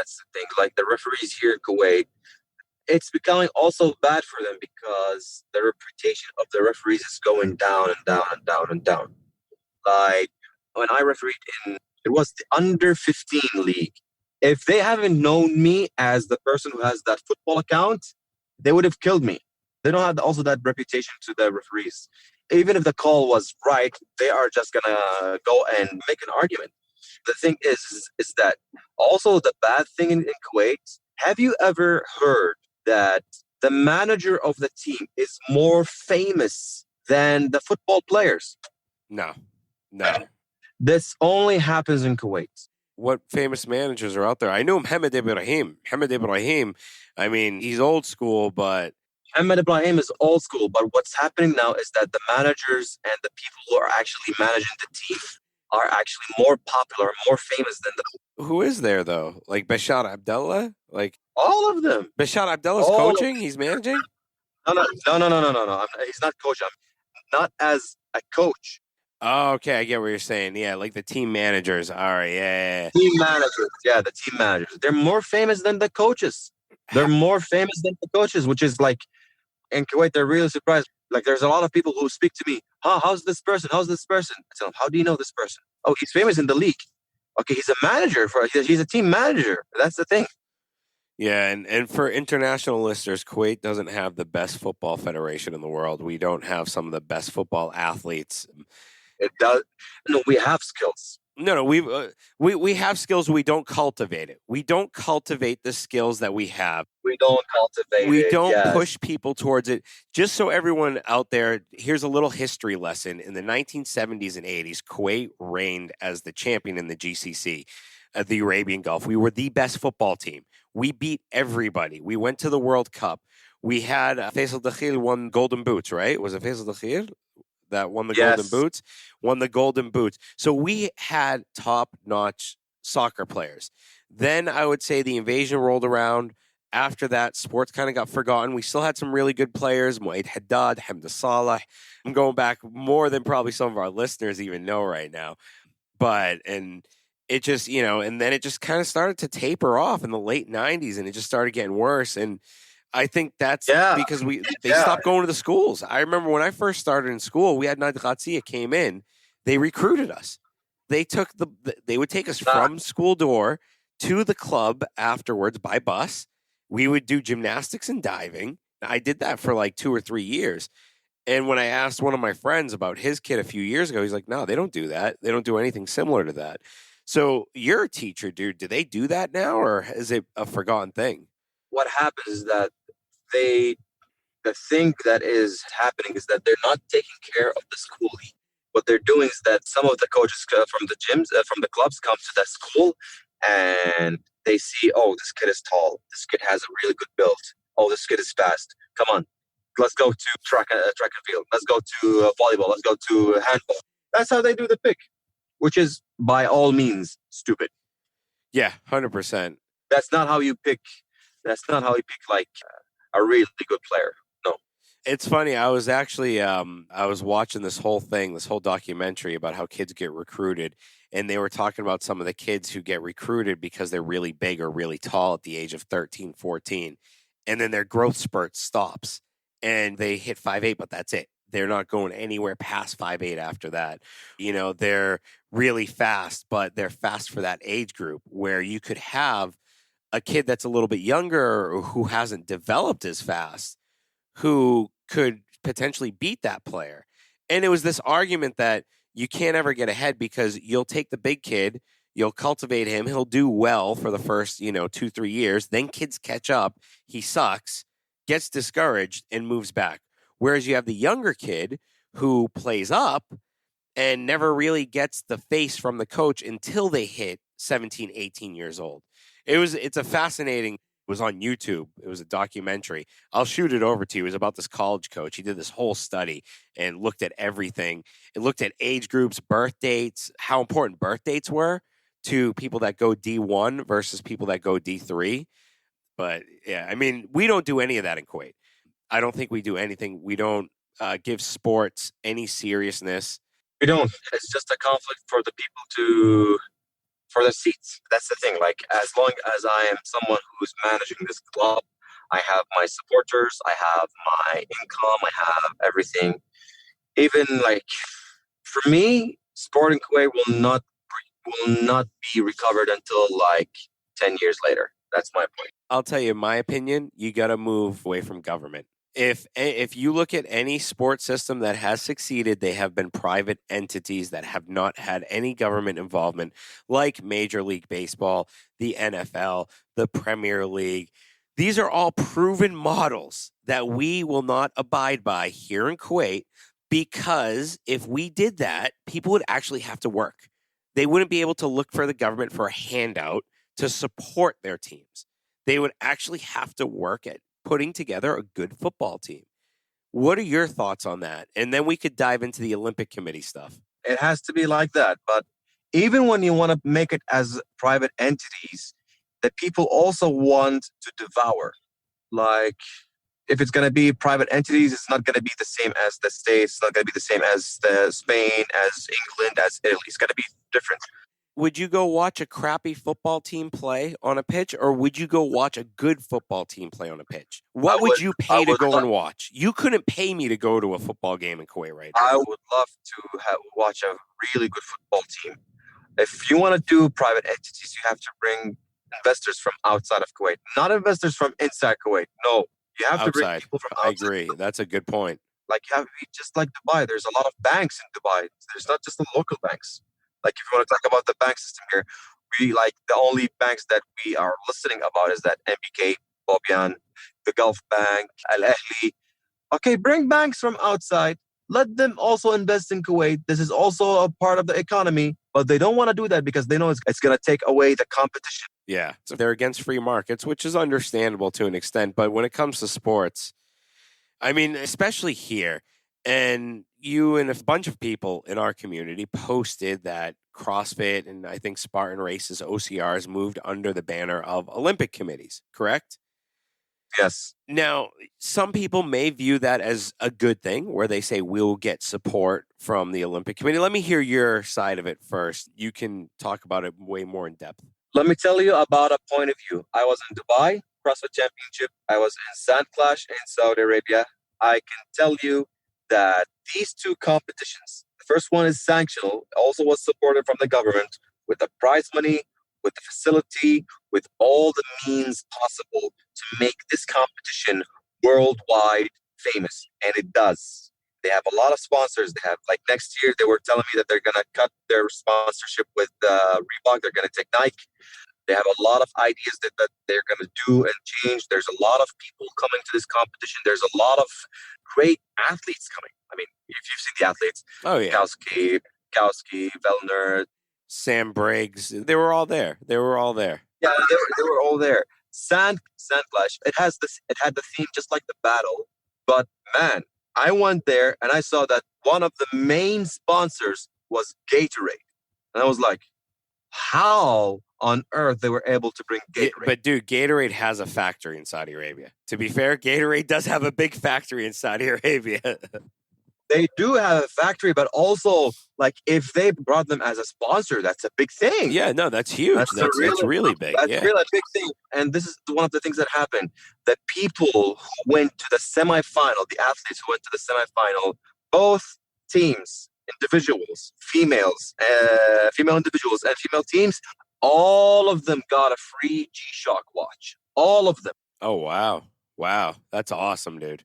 Like the referees here in Kuwait, it's becoming also bad for them because the reputation of the referees is going down and down and down and down. Like when I refereed it was the under 15 league. If they haven't known me as the person who has that football account, they would have killed me. They don't have also that reputation to the referees. Even if the call was right, they are just gonna go and make an argument. The thing is that also the bad thing in Kuwait. Have you ever heard that the manager of the team is more famous than the football players? No, no. This only happens in Kuwait. What famous managers are out there? I knew Mohamed Ibrahim. Mohamed Ibrahim, I mean, he's old school, but Ahmed Ibrahim is old school, but what's happening now is that the managers and the people who are actually managing the team are actually more popular, more famous than who is there though? Like Bashar Abdullah? Like all of them. Bashar Abdullah's All of coaching? He's managing? no. He's not coach. Not as a coach. Oh, okay, I get what you're saying. Yeah, like the team managers. All right, yeah. Team managers. Yeah, the team managers. They're more famous than the coaches. They're more famous than the coaches, which is like in Kuwait, they're really surprised. Like, there's a lot of people who speak to me. How's this person? How's this person? I tell them, how do you know this person? Oh, he's famous in the league. Okay, he's a manager. He's a team manager. That's the thing. Yeah, and for international listeners, Kuwait doesn't have the best football federation in the world. We don't have some of the best football athletes. It does. No, we have skills. No, we have skills. We don't cultivate it. We don't cultivate the skills that we have. We don't cultivate We it. don't Yes. push people towards it. Just so everyone out there, here's a little history lesson. In the 1970s and 80s, Kuwait reigned as the champion in the GCC, the Arabian Gulf. We were the best football team. We beat everybody. We went to the World Cup. We had Faisal Dakhil won Golden Boots, right? Was it Faisal Dakhil that won the Golden Yes. Boots? Won the Golden Boots. So we had top-notch soccer players. Then I would say the invasion rolled around. After that, sports kind of got forgotten. We still had some really good players, Mu'aid Haddad, Hamda Salah. I'm going back more than probably some of our listeners even know right now. And it just, and then it just kind of started to taper off in the late 90s, and it just started getting worse. And I think that's because they stopped going to the schools. I remember when I first started in school, we had Nadia Ghaziya came in. They recruited us. They would take us from school door to the club afterwards by bus. We would do gymnastics and diving. I did that for like 2 or 3 years. And when I asked one of my friends about his kid a few years ago, he's like, no, they don't do that. They don't do anything similar to that. So you're a teacher, dude. Do they do that now, or is it a forgotten thing? What happens is that the thing that is happening is that they're not taking care of the schooling. What they're doing is that some of the coaches from the gyms, from the clubs, come to that school and they see, oh, this kid is tall. This kid has a really good build. Oh, this kid is fast. Come on, let's go to track and field. Let's go to volleyball. Let's go to handball. That's how they do the pick, which is by all means stupid. Yeah, 100%. That's not how you pick. That's not how you pick like a really good player. No. It's funny. I was actually I was watching this whole documentary about how kids get recruited, and they were talking about some of the kids who get recruited because they're really big or really tall at the age of 13, 14, and then their growth spurt stops and they hit 5'8", but that's it. They're not going anywhere past 5'8" after that. They're really fast, but they're fast for that age group where you could have a kid that's a little bit younger or who hasn't developed as fast who could potentially beat that player. And it was this argument that you can't ever get ahead because you'll take the big kid, you'll cultivate him, he'll do well for the first, 2-3 years. Then kids catch up, he sucks, gets discouraged, and moves back. Whereas you have the younger kid who plays up and never really gets the face from the coach until they hit 17, 18 years old. It's a fascinating, it was on YouTube. It was a documentary. I'll shoot it over to you. It was about this college coach. He did this whole study and looked at everything. It looked at age groups, birth dates, how important birth dates were to people that go D1 versus people that go D3. But yeah, I mean, we don't do any of that in Kuwait. I don't think we do anything. We don't give sports any seriousness. We don't. It's just a conflict for the people for the seats. That's the thing. Like, as long as I am someone who's managing this club, I have my supporters, I have my income, I have everything. Even like, for me, sport in Kuwait will not be recovered until like 10 years later. That's my point. I'll tell you my opinion. You got to move away from government. If you look at any sports system that has succeeded, they have been private entities that have not had any government involvement, like Major League Baseball, the NFL, the Premier League. These are all proven models that we will not abide by here in Kuwait, because if we did that, people would actually have to work. They wouldn't be able to look for the government for a handout to support their teams. They would actually have to work at putting together a good football team. What are your thoughts on that? And then we could dive into the Olympic Committee stuff. It has to be like that. But even when you want to make it as private entities, the people also want to devour. Like, if it's going to be private entities, it's not going to be the same as the States. It's not going to be the same as the Spain, as England, as Italy. It's going to be different. Would you go watch a crappy football team play on a pitch, or would you go watch a good football team play on a pitch? What would you pay to go and watch? You couldn't pay me to go to a football game in Kuwait right now. I would love to watch a really good football team. If you want to do private entities, you have to bring investors from outside of Kuwait, not investors from inside Kuwait. No, you have to bring people from outside. I agree. That's a good point. Like, you have to be just like Dubai. There's a lot of banks in Dubai. There's not just the local banks. Like, if you want to talk about the bank system here, we like the only banks that we are listening about is that MBK, Bobian, the Gulf Bank, Al Ahli. Okay, bring banks from outside. Let them also invest in Kuwait. This is also a part of the economy, but they don't want to do that because they know it's going to take away the competition. Yeah, so they're against free markets, which is understandable to an extent. But when it comes to sports, I mean, especially here, and you and a bunch of people in our community posted that CrossFit and I think Spartan Races, OCRs, moved under the banner of Olympic committees, correct? Yes. Now, some people may view that as a good thing, where they say we'll get support from the Olympic Committee. Let me hear your side of it first. You can talk about it way more in depth. Let me tell you about a point of view. I was in Dubai, CrossFit Championship. I was in Sand Clash in Saudi Arabia. I can tell you that these two competitions, the first one is sanctional, also was supported from the government with the prize money, with the facility, with all the means possible to make this competition worldwide famous. And it does. They have a lot of sponsors. They have, like, next year, they were telling me that they're going to cut their sponsorship with Reebok. They're going to take Nike. They have a lot of ideas that they're going to do and change. There's a lot of people coming to this competition. There's a lot of great athletes coming. I mean, if you've seen the athletes, oh yeah, Kowski, Vellner, Sam Briggs, they were all there. They were all there. Yeah, they were all there. Sand Clash. It had the theme just like the battle, but man, I went there and I saw that one of the main sponsors was Gatorade, and I was like, how on earth they were able to bring Gatorade? Yeah, but dude, Gatorade has a factory in Saudi Arabia. To be fair, Gatorade does have a big factory in Saudi Arabia. They do have a factory, but also, like, if they brought them as a sponsor, that's a big thing. Yeah, no, that's huge. That's really big. That's yeah. really a big thing. And this is one of the things that happened. The people who went to the semifinal, the athletes who went to the semifinal, both teams, individuals, female individuals and female teams, all of them got a free G-Shock watch. All of them. Oh, wow. Wow. That's awesome, dude.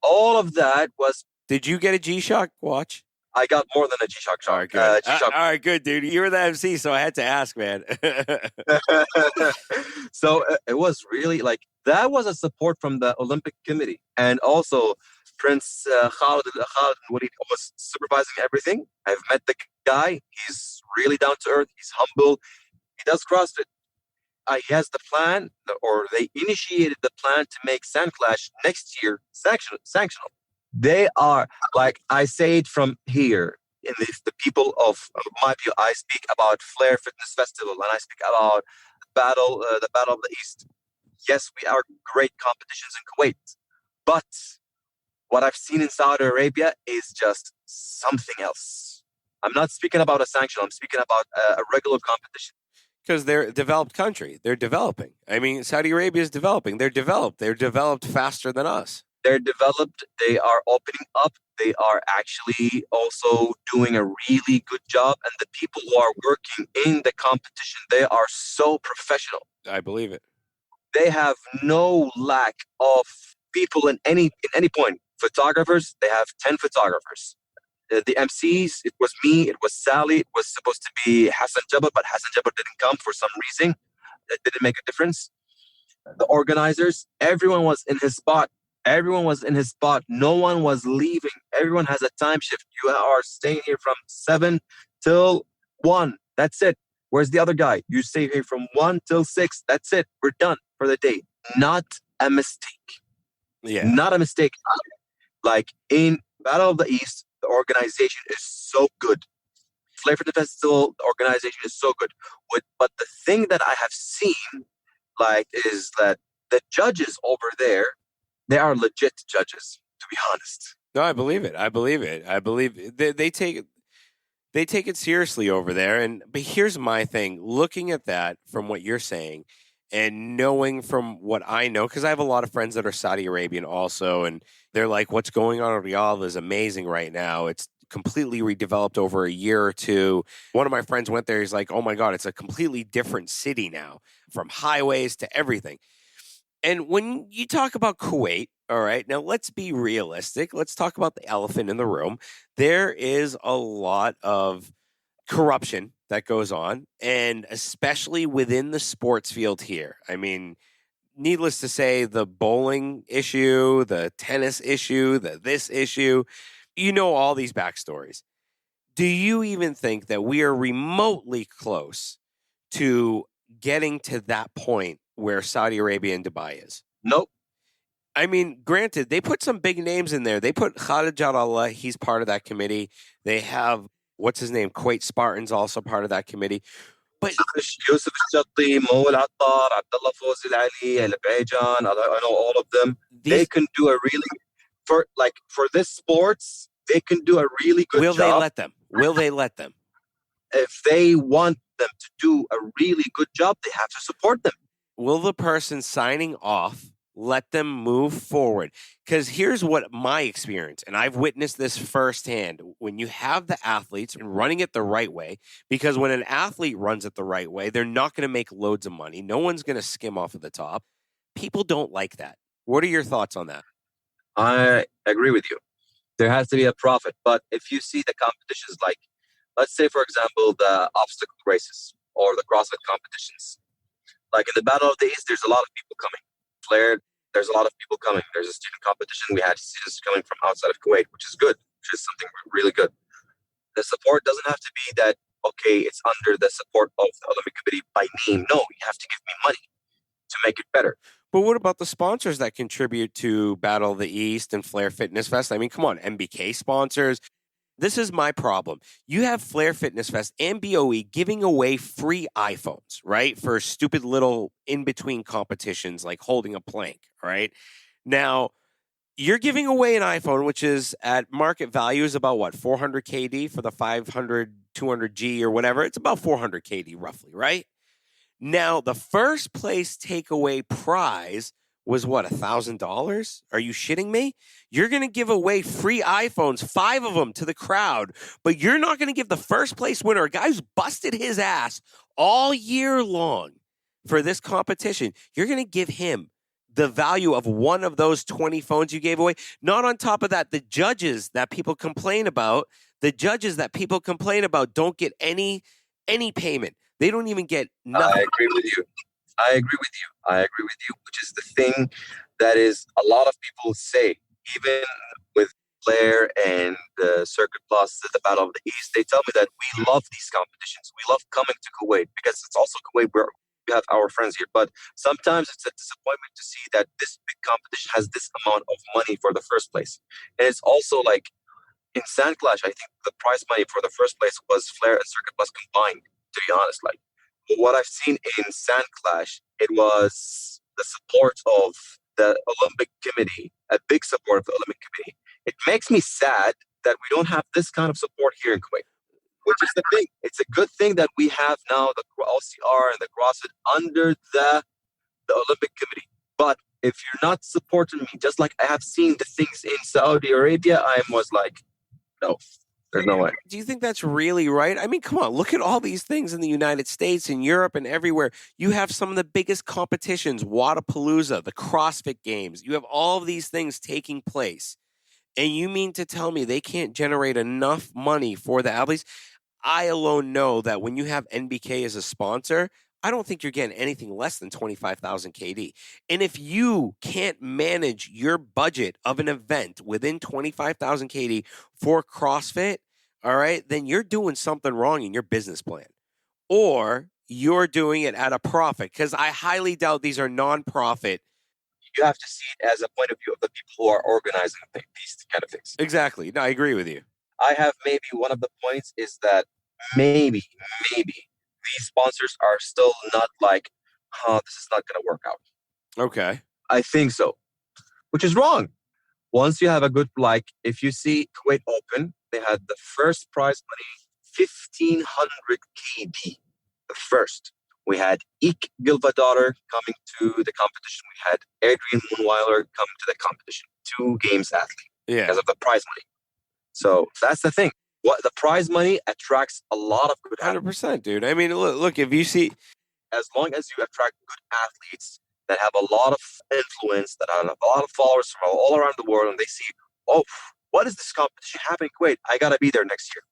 All of that was... Did you get a G-Shock watch? I got more than a G-Shock. All right, good. All right, good, dude. You were the MC, so I had to ask, man. So it was really like, that was a support from the Olympic Committee. And also Prince Khalid Walid was supervising everything. I've met the guy. He's really down to earth. He's humble. He does CrossFit. He has the plan, or they initiated the plan to make Sand Clash next year sanctional. They are, like, I say it from here, in the people of my view, I speak about Flair Fitness Festival, and I speak about the Battle of the East. Yes, we are great competitions in Kuwait, but what I've seen in Saudi Arabia is just something else. I'm not speaking about a sanction. I'm speaking about a regular competition. Because they're a developed country. They're developing. I mean, Saudi Arabia is developing. They're developed. They're developed faster than us. They're developed. They are opening up. They are actually also doing a really good job. And the people who are working in the competition, they are so professional. I believe it. They have no lack of people in any point. Photographers, they have 10 photographers. The MCs, it was me, it was Sally, it was supposed to be Hassan Jabbar, but Hassan Jabbar didn't come for some reason. It didn't make a difference. The organizers, everyone was in his spot. Everyone was in his spot. No one was leaving. Everyone has a time shift. You are staying here from 7 till 1. That's it. Where's the other guy? You stay here from 1 till 6. That's it. We're done for the day. Not a mistake. Yeah. Not a mistake. Like in Battle of the East, the organization is so good. Flair for the Festival, the organization is so good. But the thing that I have seen, like, is that the judges over there, they are legit judges, to be honest. No, I believe it. I believe it. I believe they take it seriously over there. But here's my thing: looking at that from what you're saying, and knowing from what I know, because I have a lot of friends that are Saudi Arabian also, and they're like, "What's going on in Riyadh is amazing right now. It's completely redeveloped over a year or two." One of my friends went there. He's like, "Oh my God, it's a completely different city now, from highways to everything." And when you talk about Kuwait, all right, now let's be realistic. Let's talk about the elephant in the room. There is a lot of corruption that goes on, and especially within the sports field here. I mean, needless to say, the bowling issue, the tennis issue, this issue, you know all these backstories. Do you even think that we are remotely close to getting to that point where Saudi Arabia and Dubai is? Nope. I mean, granted, they put some big names in there. They put Khalid Jarallah, he's part of that committee. They have, what's his name? Kuwait Spartans, also part of that committee. But Yusuf Shatti, Mo Al-Attar, Abdullah Fawzi Al-Ali, Al-Bayjan, I know all of them. They can do a really, for this sports, they can do a really good job. Will they let them? Will they let them? If they want them to do a really good job, they have to support them. Will the person signing off let them move forward? Because here's what my experience, and I've witnessed this firsthand, when you have the athletes and running it the right way, because when an athlete runs it the right way, they're not going to make loads of money. No one's going to skim off of the top. People don't like that. What are your thoughts on that? I agree with you. There has to be a profit. But if you see the competitions, like, let's say, for example, the obstacle races or the CrossFit competitions, like in the Battle of the East, there's a lot of people coming. Flair, there's a lot of people coming. There's a student competition. We had students coming from outside of Kuwait, which is good, which is something really good. The support doesn't have to be that, okay, it's under the support of the Olympic Committee by name. No, you have to give me money to make it better. But what about the sponsors that contribute to Battle of the East and Flair Fitness Fest? I mean, come on, MBK sponsors. This is my problem. You have Flair Fitness Fest and BOE giving away free iPhones, right? For stupid little in-between competitions like holding a plank, right? Now, you're giving away an iPhone, which is at market value is about what, 400 KD for the 500, 200G or whatever. It's about 400 KD roughly, right? Now, the first place takeaway prize was what, $1,000? Are you shitting me? You're going to give away free iPhones, 5 of them to the crowd, but you're not going to give the first place winner, a guy who's busted his ass all year long for this competition, you're going to give him the value of one of those 20 phones you gave away. Not on top of that, the judges that people complain about don't get any payment. They don't even get nothing. I agree with you. Which is the thing that is a lot of people say, even with Flair and the Circuit Plus, the Battle of the East, they tell me that we love these competitions. We love coming to Kuwait because it's also Kuwait where we have our friends here. But sometimes it's a disappointment to see that this big competition has this amount of money for the first place. And it's also like in Sand Clash, I think the prize money for the first place was Flair and Circuit Plus combined, to be honest. Like, what I've seen in Sand Clash, it was the support of the Olympic Committee, a big support of the Olympic Committee. It makes me sad that we don't have this kind of support here in Kuwait, which is the thing. It's a good thing that we have now the OCR and the CrossFit under the Olympic Committee. But if you're not supporting me, just like I have seen the things in Saudi Arabia, I was like, no. There's no way. Do you think that's really right? I mean, come on, look at all these things in the United States and Europe and everywhere. You have some of the biggest competitions, Wadapalooza, the CrossFit Games. You have all of these things taking place. And you mean to tell me they can't generate enough money for the athletes? I alone know that when you have NBK as a sponsor, I don't think you're getting anything less than 25,000 KD. And if you can't manage your budget of an event within 25,000 KD for CrossFit, all right, then you're doing something wrong in your business plan. Or you're doing it at a profit, because I highly doubt these are nonprofit. You have to see it as a point of view of the people who are organizing these kind of things. Exactly. No, I agree with you. I have maybe one of the points is that maybe these sponsors are still not like, this is not going to work out. Okay. I think so, which is wrong. Once you have a good, like, if you see Kuwait Open, they had the first prize money, 1,500 KD. The first. We had Ik Gilvadottir coming to the competition. We had Adrian Moonweiler coming to the competition. 2 games athlete because of the prize money. So that's the thing. What the prize money attracts a lot of good athletes. 100%, dude. I mean, look, if you see, as long as you attract good athletes that have a lot of influence, that have a lot of followers from all around the world, and they see, oh, what is this competition happening in Kuwait? I gotta be there next year.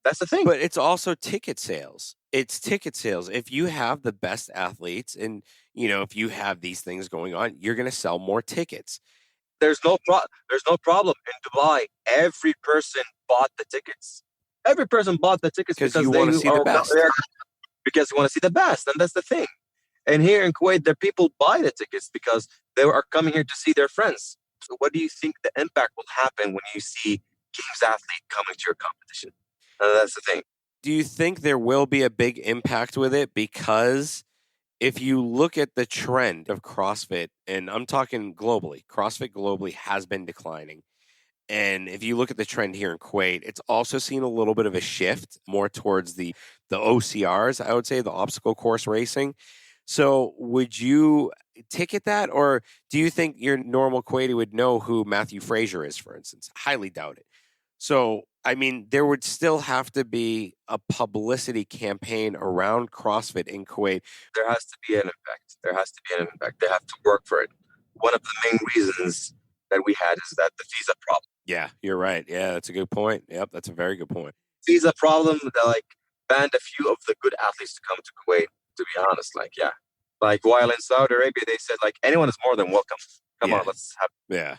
That's the thing. But it's also ticket sales. It's ticket sales. If you have the best athletes and, if you have these things going on, you're going to sell more tickets. There's no problem in Dubai. Every person bought the tickets. Every person bought the tickets because you want to see the best. Because you want to see the best, and that's the thing. And here in Kuwait, the people buy the tickets because they are coming here to see their friends. So what do you think the impact will happen when you see games athlete coming to your competition? That's the thing. Do you think there will be a big impact with it? Because if you look at the trend of CrossFit, and I'm talking globally, CrossFit globally has been declining. And if you look at the trend here in Kuwait, it's also seen a little bit of a shift more towards the OCRs, I would say, the obstacle course racing. So would you ticket that? Or do you think your normal Kuwaiti would know who Matthew Fraser is, for instance? Highly doubt it. So, I mean, there would still have to be a publicity campaign around CrossFit in Kuwait. There has to be an impact. They have to work for it. One of the main reasons that we had is that the visa problem. Yeah, you're right. Yeah, that's a good point. Yep, that's a very good point. Visa problem that banned a few of the good athletes to come to Kuwait, to be honest. While in Saudi Arabia, they said anyone is more than welcome. Come on, let's have. Yeah.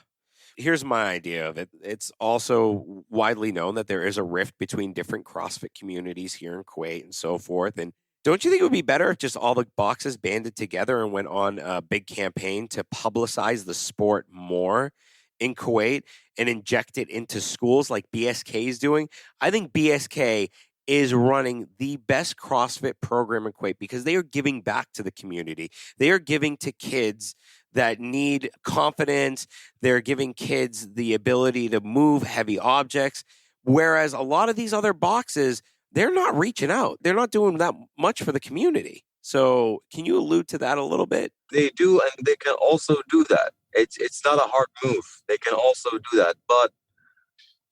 Here's my idea of it. It's also widely known that there is a rift between different CrossFit communities here in Kuwait and so forth. And don't you think it would be better if just all the boxes banded together and went on a big campaign to publicize the sport more in Kuwait and inject it into schools like BSK is doing? I think BSK is running the best CrossFit program in Kuwait because they are giving back to the community. They are giving to kids that need confidence. They're giving kids the ability to move heavy objects. Whereas a lot of these other boxes, they're not reaching out. They're not doing that much for the community. So can you allude to that a little bit? They do, and they can also do that. It's not a hard move. They can also do that. But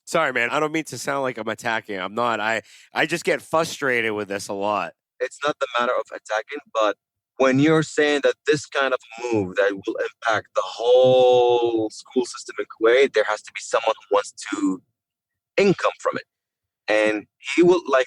sorry, man, I don't mean to sound like I'm attacking. I'm not. I just get frustrated with this a lot. It's not the matter of attacking, but when you're saying that this kind of move that will impact the whole school system in Kuwait, there has to be someone who wants to income from it. And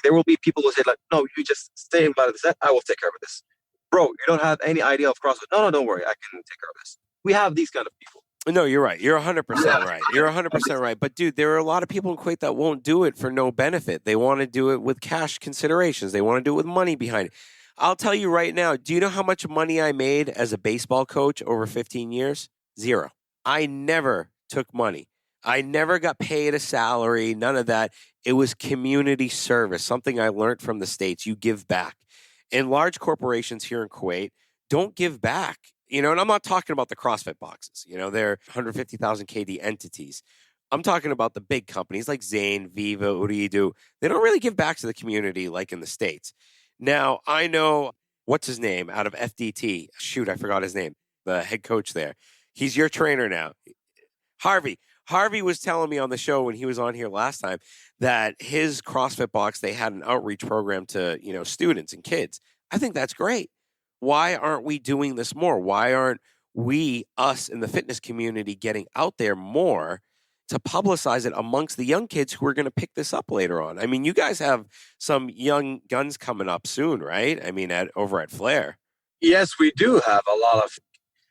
there will be people who say no, you just stay in Bader Al I will take care of this. Bro, you don't have any idea of CrossFit. No, don't worry. I can take care of this. We have these kind of people. No, you're right. You're 100% right. You're 100% right. But dude, there are a lot of people in Kuwait that won't do it for no benefit. They want to do it with cash considerations. They want to do it with money behind it. I'll tell you right now, do you know how much money I made as a baseball coach over 15 years? 0. I never took money. I never got paid a salary, none of that. It was community service, something I learned from the States. You give back. And large corporations here in Kuwait don't give back. And I'm not talking about the CrossFit boxes. They're 150,000 KD entities. I'm talking about the big companies like Zain, Viva, Uridu. They don't really give back to the community like in the States. Now, I know, what's his name out of FDT? Shoot, I forgot his name. The head coach there. He's your trainer now. Harvey Harvey was telling me on the show when he was on here last time that his CrossFit box, they had an outreach program to, students and kids. I think that's great. Why aren't we doing this more? Why aren't us in the fitness community getting out there more to publicize it amongst the young kids who are going to pick this up later on? I mean, you guys have some young guns coming up soon, right? I mean, over at Flair. Yes, we do have a lot of.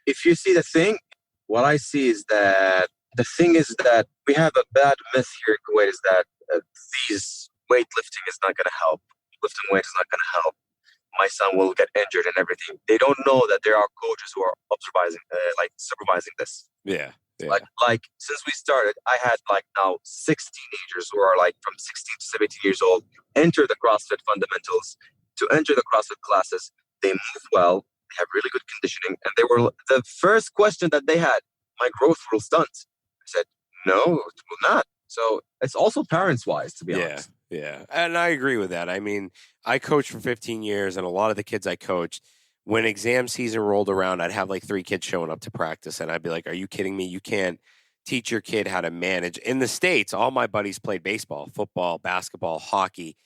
If you see the thing, what I see is that the thing is that we have a bad myth here in Kuwait is that these weightlifting is not going to help. Lifting weight is not going to help. My son will get injured and everything. They don't know that there are coaches who are supervising this. Yeah. Like since we started, I had now 6 teenagers who are from 16 to 17 years old enter the CrossFit fundamentals to enter the CrossFit classes. They move well, they have really good conditioning, and they were the first question that they had, my growth will stunt. I said, no, it will not. So it's also parents wise, to be honest. Yeah. And I agree with that. I mean, I coached for 15 years, and a lot of the kids I coached, when exam season rolled around, I'd have 3 kids showing up to practice, and I'd be like, are you kidding me? You can't teach your kid how to manage. In the States, all my buddies played baseball, football, basketball, hockey,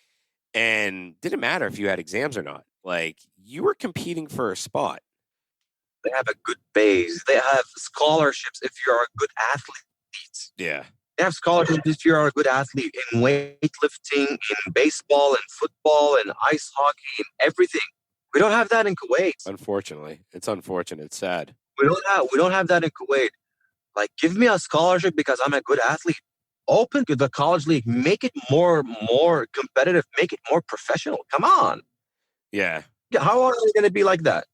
and didn't matter if you had exams or not. You were competing for a spot. They have a good base. They have scholarships if you're a good athlete. Yeah. They have scholarships if you're a good athlete in weightlifting, in baseball, and football, and ice hockey, and everything. We don't have that in Kuwait. Unfortunately. It's unfortunate. It's sad. We don't have that in Kuwait. Give me a scholarship because I'm a good athlete. Open the college league. Make it more competitive. Make it more professional. Come on. Yeah. How are they going to be like that?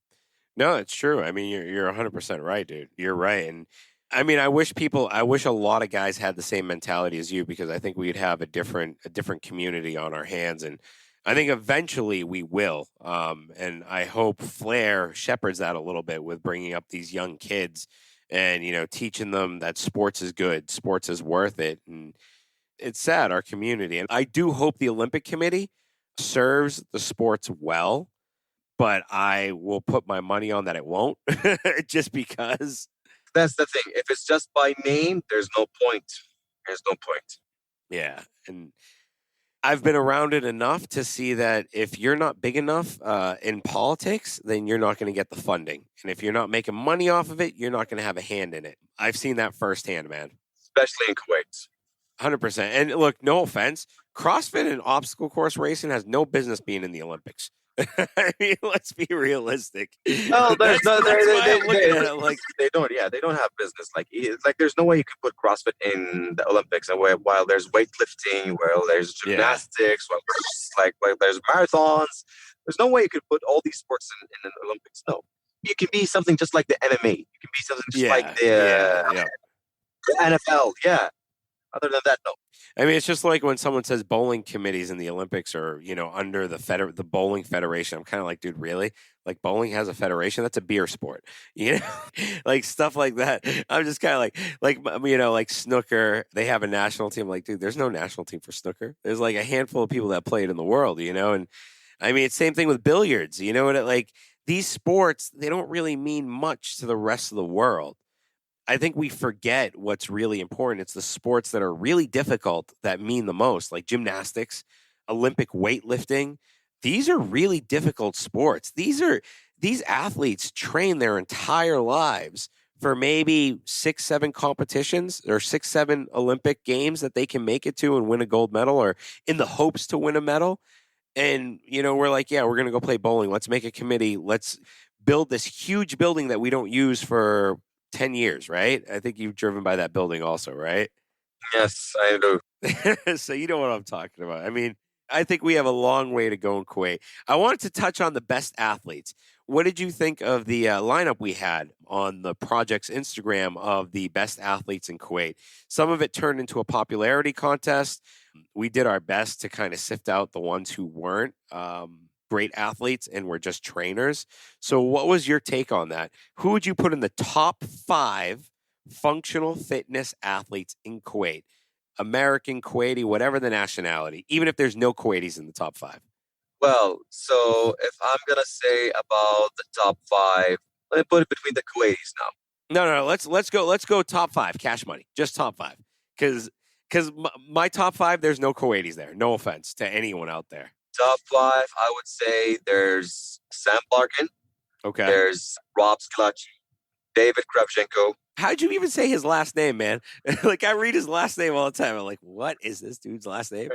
No, it's true. I mean, you're 100% right, dude. You're right. And I mean, I wish a lot of guys had the same mentality as you, because I think we'd have a different community on our hands. And I think eventually we will. And I hope Flair shepherds that a little bit with bringing up these young kids and, teaching them that sports is good, sports is worth it. And it's sad, our community. And I do hope the Olympic Committee serves the sports well, but I will put my money on that it won't, just because. That's the thing. If it's just by name, there's no point. Yeah. And I've been around it enough to see that if you're not big enough in politics, then you're not going to get the funding. And if you're not making money off of it, you're not going to have a hand in it. I've seen that firsthand, man. Especially in Kuwait. 100%. And look, no offense, CrossFit and obstacle course racing has no business being in the Olympics. I mean, let's be realistic. No, they don't. Yeah, they don't have business. There's no way you could put CrossFit in the Olympics. And while there's weightlifting, while there's gymnastics, while there's marathons, there's no way you could put all these sports in the Olympics. No, you can be something just like the MMA. You can be something just like the NFL. Yeah. Other than that, no. I mean, it's just like when someone says bowling committees in the Olympics are, under the bowling federation. I'm kind of like, dude, really? Bowling has a federation? That's a beer sport, stuff like that. I'm just kind of like snooker. They have a national team. Like, dude, there's no national team for snooker. There's a handful of people that play it in the world, and I mean, it's same thing with billiards. These sports, they don't really mean much to the rest of the world. I think we forget what's really important. It's the sports that are really difficult that mean the most, like gymnastics, Olympic weightlifting. These are really difficult sports. These athletes train their entire lives for maybe 6-7 competitions or 6-7 Olympic games that they can make it to and win a gold medal, or in the hopes to win a medal. And, we're like, yeah, we're going to go play bowling. Let's make a committee. Let's build this huge building that we don't use for 10 years, right? I think you've driven by that building also, right? Yes, I do. So you know what I'm talking about. I mean, I think we have a long way to go in Kuwait. I wanted to touch on the best athletes. What did you think of the lineup we had on the project's Instagram of the best athletes in Kuwait? Some of it turned into a popularity contest. We did our best to kind of sift out the ones who weren't great athletes and were just trainers. So what was your take on that? Who would you put in the top 5 functional fitness athletes in Kuwait? American, Kuwaiti, whatever the nationality, even if there's no Kuwaitis in the top 5. Well, so if I'm going to say about the top 5, let me put it between the Kuwaitis now. No. Let's go top 5. Cash money. Just top 5. Because my top five, there's no Kuwaitis there. No offense to anyone out there. Top five, I would say there's Sam Larkin, Okay. there's Rob Scalacci, David Kravchenko. How'd you even say his last name, man? Like, I read his last name all the time. I'm like, what is this dude's last name?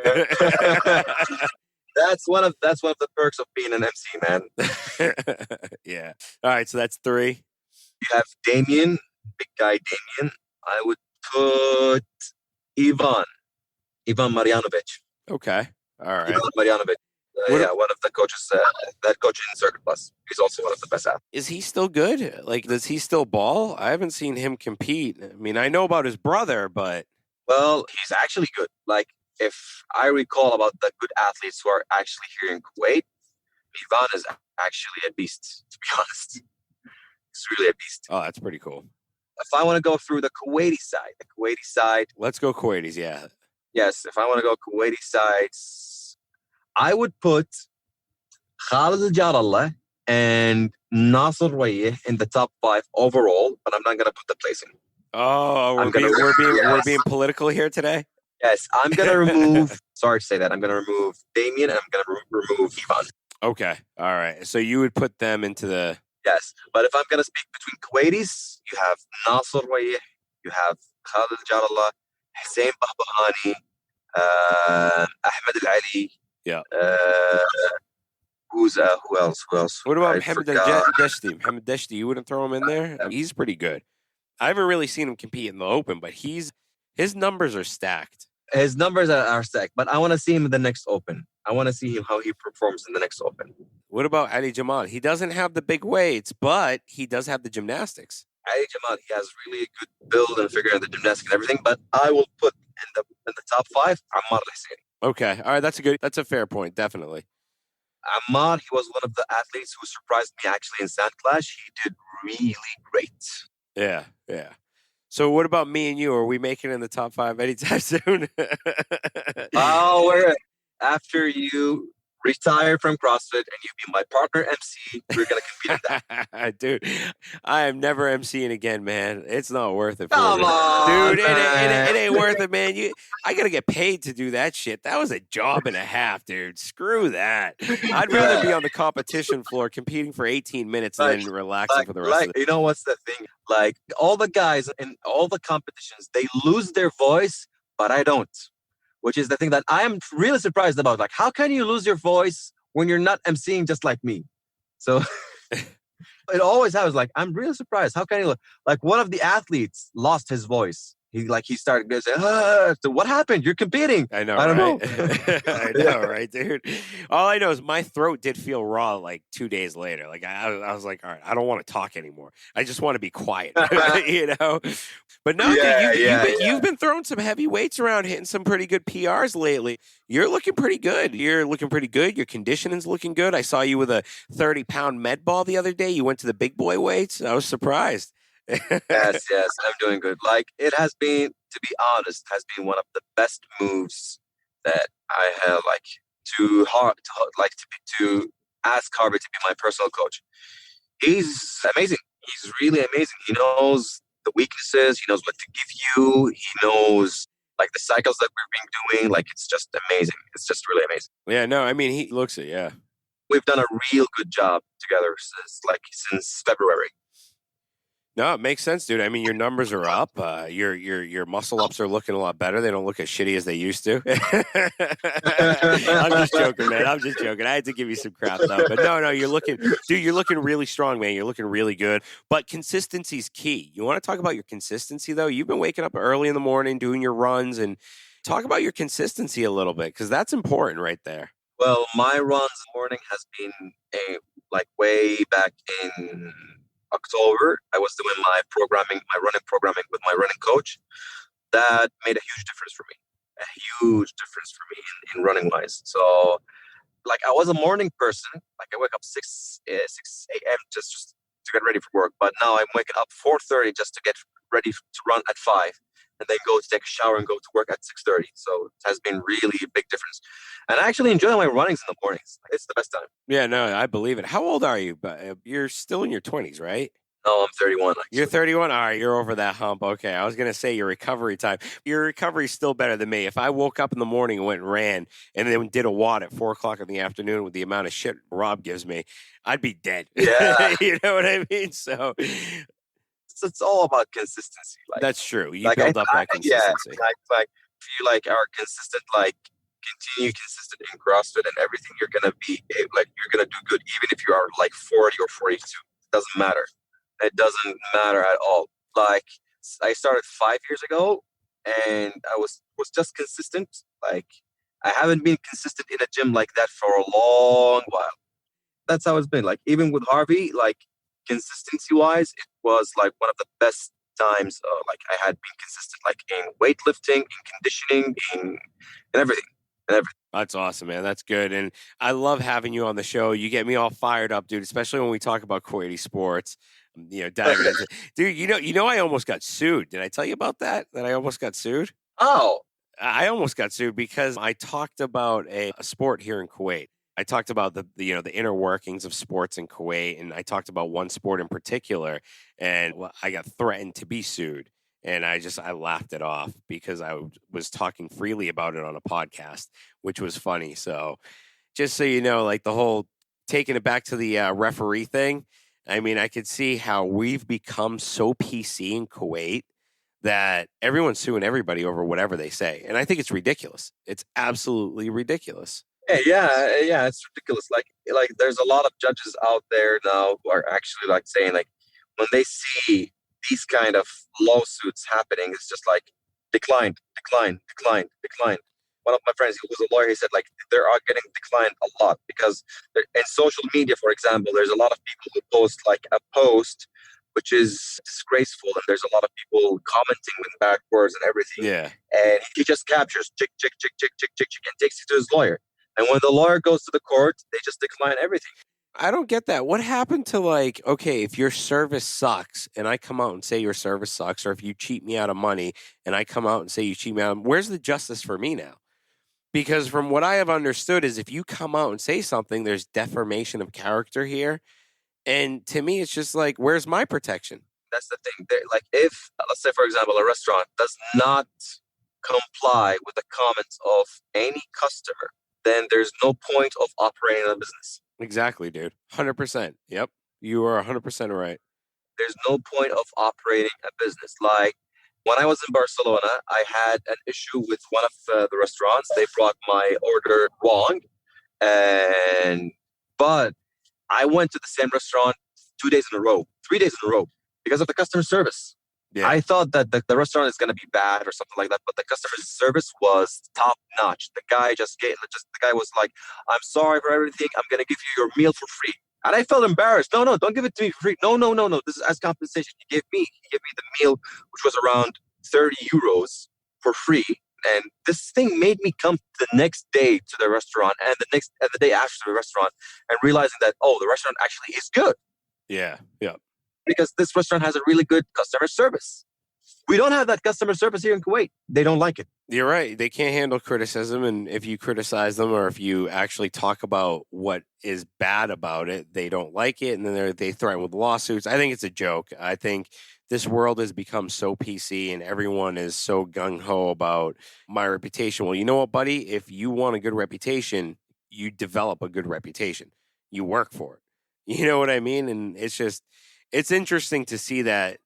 That's one of the perks of being an MC, man. Yeah. All right, so that's three. You have Damien, big guy Damien. I would put Ivan Marjanovic. Okay. All right. Ivan Marjanovic. One of the coaches, that coach in Circuit Plus. He's also one of the best athletes. Is he still good? Like, does he still ball? I haven't seen him compete. I mean, I know about his brother, but... Well, he's actually good. Like, if I recall about the good athletes who are actually here in Kuwait, Ivan is actually a beast, to be honest. He's really a beast. Oh, that's pretty cool. If I want to go through the Kuwaiti side... Let's go Kuwaitis, yeah. Yes, if I want to go Kuwaiti sides, I would put Khalid Al-Jarallah and Nasser Rayeh in the top five overall, but I'm not going to put the placing. Oh, we're being political here today? Yes, I'm going to remove... sorry to say that. I'm going to remove Damien and I'm going to remove Ivan. Okay, all right. So you would put them into the... Yes, but if I'm going to speak between Kuwaitis, you have Nasser Rayeh, you have Khalid Al-Jarallah, Hussein Bahbahani, Ahmed Al-Ali. Yeah. Who else? What about Mohamed Al-Deshti? Mohamed Deshti, you wouldn't throw him in there? I mean, he's pretty good. I haven't really seen him compete in the Open, but his numbers are stacked. His numbers are stacked, but I want to see him in the next Open. I want to see how he performs in the next Open. What about Ali Jamal? He doesn't have the big weights, but he does have the gymnastics. Ali Jamal, he has really a good build and figure in the gymnastics and everything, but I will put in the top five, Ammar Al-Husseini. Okay. All right. That's a fair point. Definitely. Ammar, he was one of the athletes who surprised me actually in Sand Clash. He did really great. Yeah. So what about me and you? Are we making it in the top five anytime soon? Oh, after you retire from CrossFit and you be my partner MC, we're going to compete in that. Dude, I am never MCing again, man. It's not worth it for Come me. on, dude, it ain't worth it, man. I got to get paid to do that shit. That was a job and a half, dude. Screw that. I'd rather be on the competition floor competing for 18 minutes and then relaxing for the rest of the... You know what's the thing? Like, all the guys in all the competitions, they lose their voice, but I don't. Which is the thing that I am really surprised about. Like, how can you lose your voice when you're not emceeing just like me? So it always happens. Like, I'm really surprised. How can you... Like, one of the athletes lost his voice. He started to say, so what happened? You're competing. I know, I don't know. I know, right, dude? All I know is my throat did feel raw like 2 days later. Like, I was like, all right, I don't want to talk anymore. I just want to be quiet, you know? But no, dude, you've been throwing some heavy weights around, hitting some pretty good PRs lately. You're looking pretty good. Your conditioning's looking good. I saw you with a 30-pound med ball the other day. You went to the big boy weights. I was surprised. Yes, I'm doing good. Like, it has been, to be honest, one of the best moves that I have, like, to ask Harvey to be my personal coach. He's amazing. He's really amazing. He knows the weaknesses. He knows what to give you. He knows, like, the cycles that we've been doing. Like, it's just amazing. It's just really amazing. Yeah, no, I mean, he looks it, yeah. We've done a real good job together since February. No, it makes sense, dude. I mean, your numbers are up. Your muscle ups are looking a lot better. They don't look as shitty as they used to. I'm just joking, man. I'm just joking. I had to give you some crap though. But no, you're looking really strong, man. You're looking really good. But consistency is key. You want to talk about your consistency though? You've been waking up early in the morning, doing your runs, and talk about your consistency a little bit because that's important right there. Well, my runs in the morning has been way back in October. I was doing my running programming with my running coach. That made a huge difference for me in running wise. So, like, I was a morning person. Like, I wake up 6 a.m. just to get ready for work. But now I'm waking up 4:30 just to get ready to run at 5, and then go to take a shower and go to work at 6:30. So it has been really a big difference. And I actually enjoy my runnings in the mornings. It's the best time. Yeah, no, I believe it. How old are you? You're still in your 20s, right? No, I'm 31 You're actually. 31? All right, you're over that hump. Okay. I was going to say your recovery time. Your recovery is still better than me. If I woke up in the morning and went and ran and then did a watt at 4 o'clock in the afternoon with the amount of shit Rob gives me, I'd be dead. Yeah, You know what I mean? So it's all about consistency. that's true. You Like I, build up I that yeah, consistency. like if you like are consistent, like continue consistent in CrossFit and everything, you're gonna be like you're gonna do good, even if you are like 40 or 42. It doesn't matter. It doesn't matter at all. Like I started 5 years ago, and I was just consistent. Like I haven't been consistent in a gym like that for a long while. That's how it's been. Like even with Harvey, like consistency wise, it was like one of the best times. Like I had been consistent, like in weightlifting, in conditioning, in everything, and everything. That's awesome, man. That's good. And I love having you on the show. You get me all fired up, dude, especially when we talk about Kuwaiti sports. Diving into dude, I almost got sued. Did I tell you about that? That I almost got sued? Oh, I almost got sued because I talked about a sport here in Kuwait. I talked about the inner workings of sports in Kuwait, and I talked about one sport in particular, and I got threatened to be sued, and I laughed it off because was talking freely about it on a podcast, which was funny. So just so you know, like the whole taking it back to the referee thing. I mean, I could see how we've become so PC in Kuwait that everyone's suing everybody over whatever they say. And I think it's ridiculous. It's absolutely ridiculous. yeah, it's ridiculous. Like there's a lot of judges out there now who are actually like saying like when they see these kind of lawsuits happening, it's just like decline, decline, decline, decline. One of my friends, he was a lawyer, he said like they are getting declined a lot because in social media, for example, there's a lot of people who post like a post which is disgraceful, and there's a lot of people commenting with bad words and everything. Yeah. And he just captures chick, chick, chick, chick, chick, chick, chick, and takes it to his lawyer. And when the lawyer goes to the court, they just decline everything. I don't get that. What happened to like, okay, if your service sucks and I come out and say your service sucks, or if you cheat me out of money and I come out and say you cheat me out, where's the justice for me now? Because from what I have understood is if you come out and say something, there's defamation of character here. And to me, it's just like, where's my protection? That's the thing. Like, if, let's say, for example, a restaurant does not comply with the comments of any customer, then there's no point of operating a business. Exactly, dude. 100%. Yep. You are 100% right. There's no point of operating a business. Like, when I was in Barcelona, I had an issue with one of the restaurants. They brought my order wrong. But I went to the same restaurant 2 days in a row, 3 days in a row because of the customer service. Yeah. I thought that the restaurant is going to be bad or something like that, but the customer service was top notch. The guy the guy was like, "I'm sorry for everything. I'm going to give you your meal for free." And I felt embarrassed. No, don't give it to me for free. No, no, no, no. This is as compensation. He gave me the meal, which was around 30 euros for free. And this thing made me come the next day to the restaurant and the day after the restaurant and realizing that, oh, the restaurant actually is good. Yeah. Yeah. Because this restaurant has a really good customer service. We don't have that customer service here in Kuwait. They don't like it. You're right. They can't handle criticism. And if you criticize them or if you actually talk about what is bad about it, they don't like it. And then they threaten with lawsuits. I think it's a joke. I think this world has become so PC and everyone is so gung ho about my reputation. Well, you know what, buddy? If you want a good reputation, you develop a good reputation. You work for it. You know what I mean? And it's interesting to see that.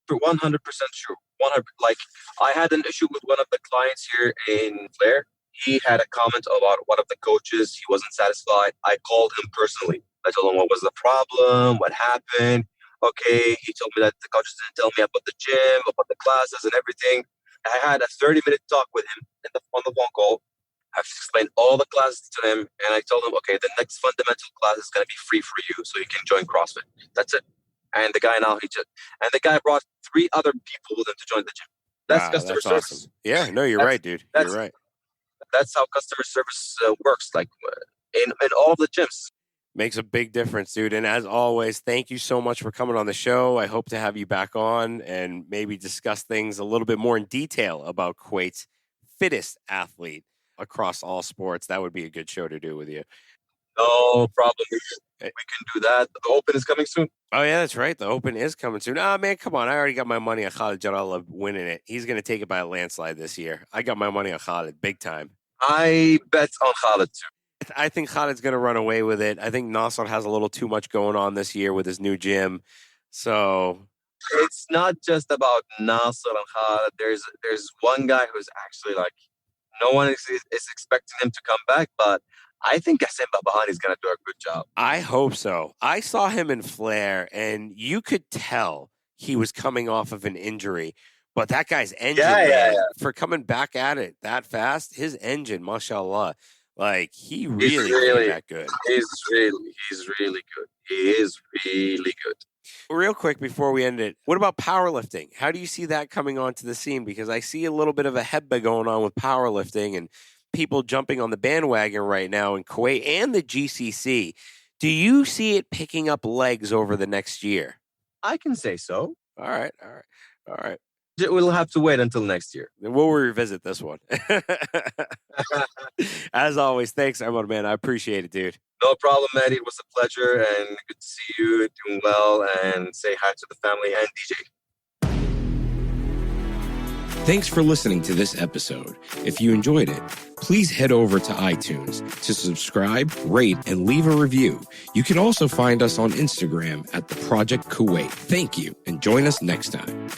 100% true. 100. Like, I had an issue with one of the clients here in Flair. He had a comment about one of the coaches. He wasn't satisfied. I called him personally. I told him what was the problem, what happened. Okay, he told me that the coaches didn't tell me about the gym, about the classes, and everything. I had a 30-minute talk with him on the phone call. I've explained all the classes to him, and I told him, okay, the next fundamental class is going to be free for you, so you can join CrossFit. That's it. And the guy brought 3 other people with him to join the gym. That's customer service. Awesome. Yeah, no, you're right, dude. You're right. That's how customer service works. Like in all of the gyms. Makes a big difference, dude. And as always, thank you so much for coming on the show. I hope to have you back on and maybe discuss things a little bit more in detail about Kuwait's fittest athlete across all sports. That would be a good show to do with you. No problem. We can do that. The Open is coming soon. Oh, yeah, that's right. The Open is coming soon. Oh, man, come on. I already got my money on Khalid Jalal winning it. He's going to take it by a landslide this year. I got my money on Khalid big time. I bet on Khalid too. I think Khalid's going to run away with it. I think Nasser has a little too much going on this year with his new gym. So it's not just about Nasser and Khalid. There's one guy who's actually like, no one is expecting him to come back, but I think Hassan Babahani is going to do a good job. I hope so. I saw him in Flair, and you could tell he was coming off of an injury. But that guy's engine, for coming back at it that fast, his engine, mashallah, like he really came that good. He's really good. He is really good. Real quick before we end it, what about powerlifting? How do you see that coming onto the scene? Because I see a little bit of a hebba going on with powerlifting and people jumping on the bandwagon right now in Kuwait and the GCC. Do you see it picking up legs over the next year? I can say so. All right. We'll have to wait until next year. Then we'll revisit this one. As always, thanks, Omar, man. I appreciate it, dude. No problem, Mahdi. It was a pleasure, and good to see you doing well, and say hi to the family and DJ. Thanks for listening to this episode. If you enjoyed it, please head over to iTunes to subscribe, rate, and leave a review. You can also find us on Instagram at The Project Kuwait. Thank you, and join us next time.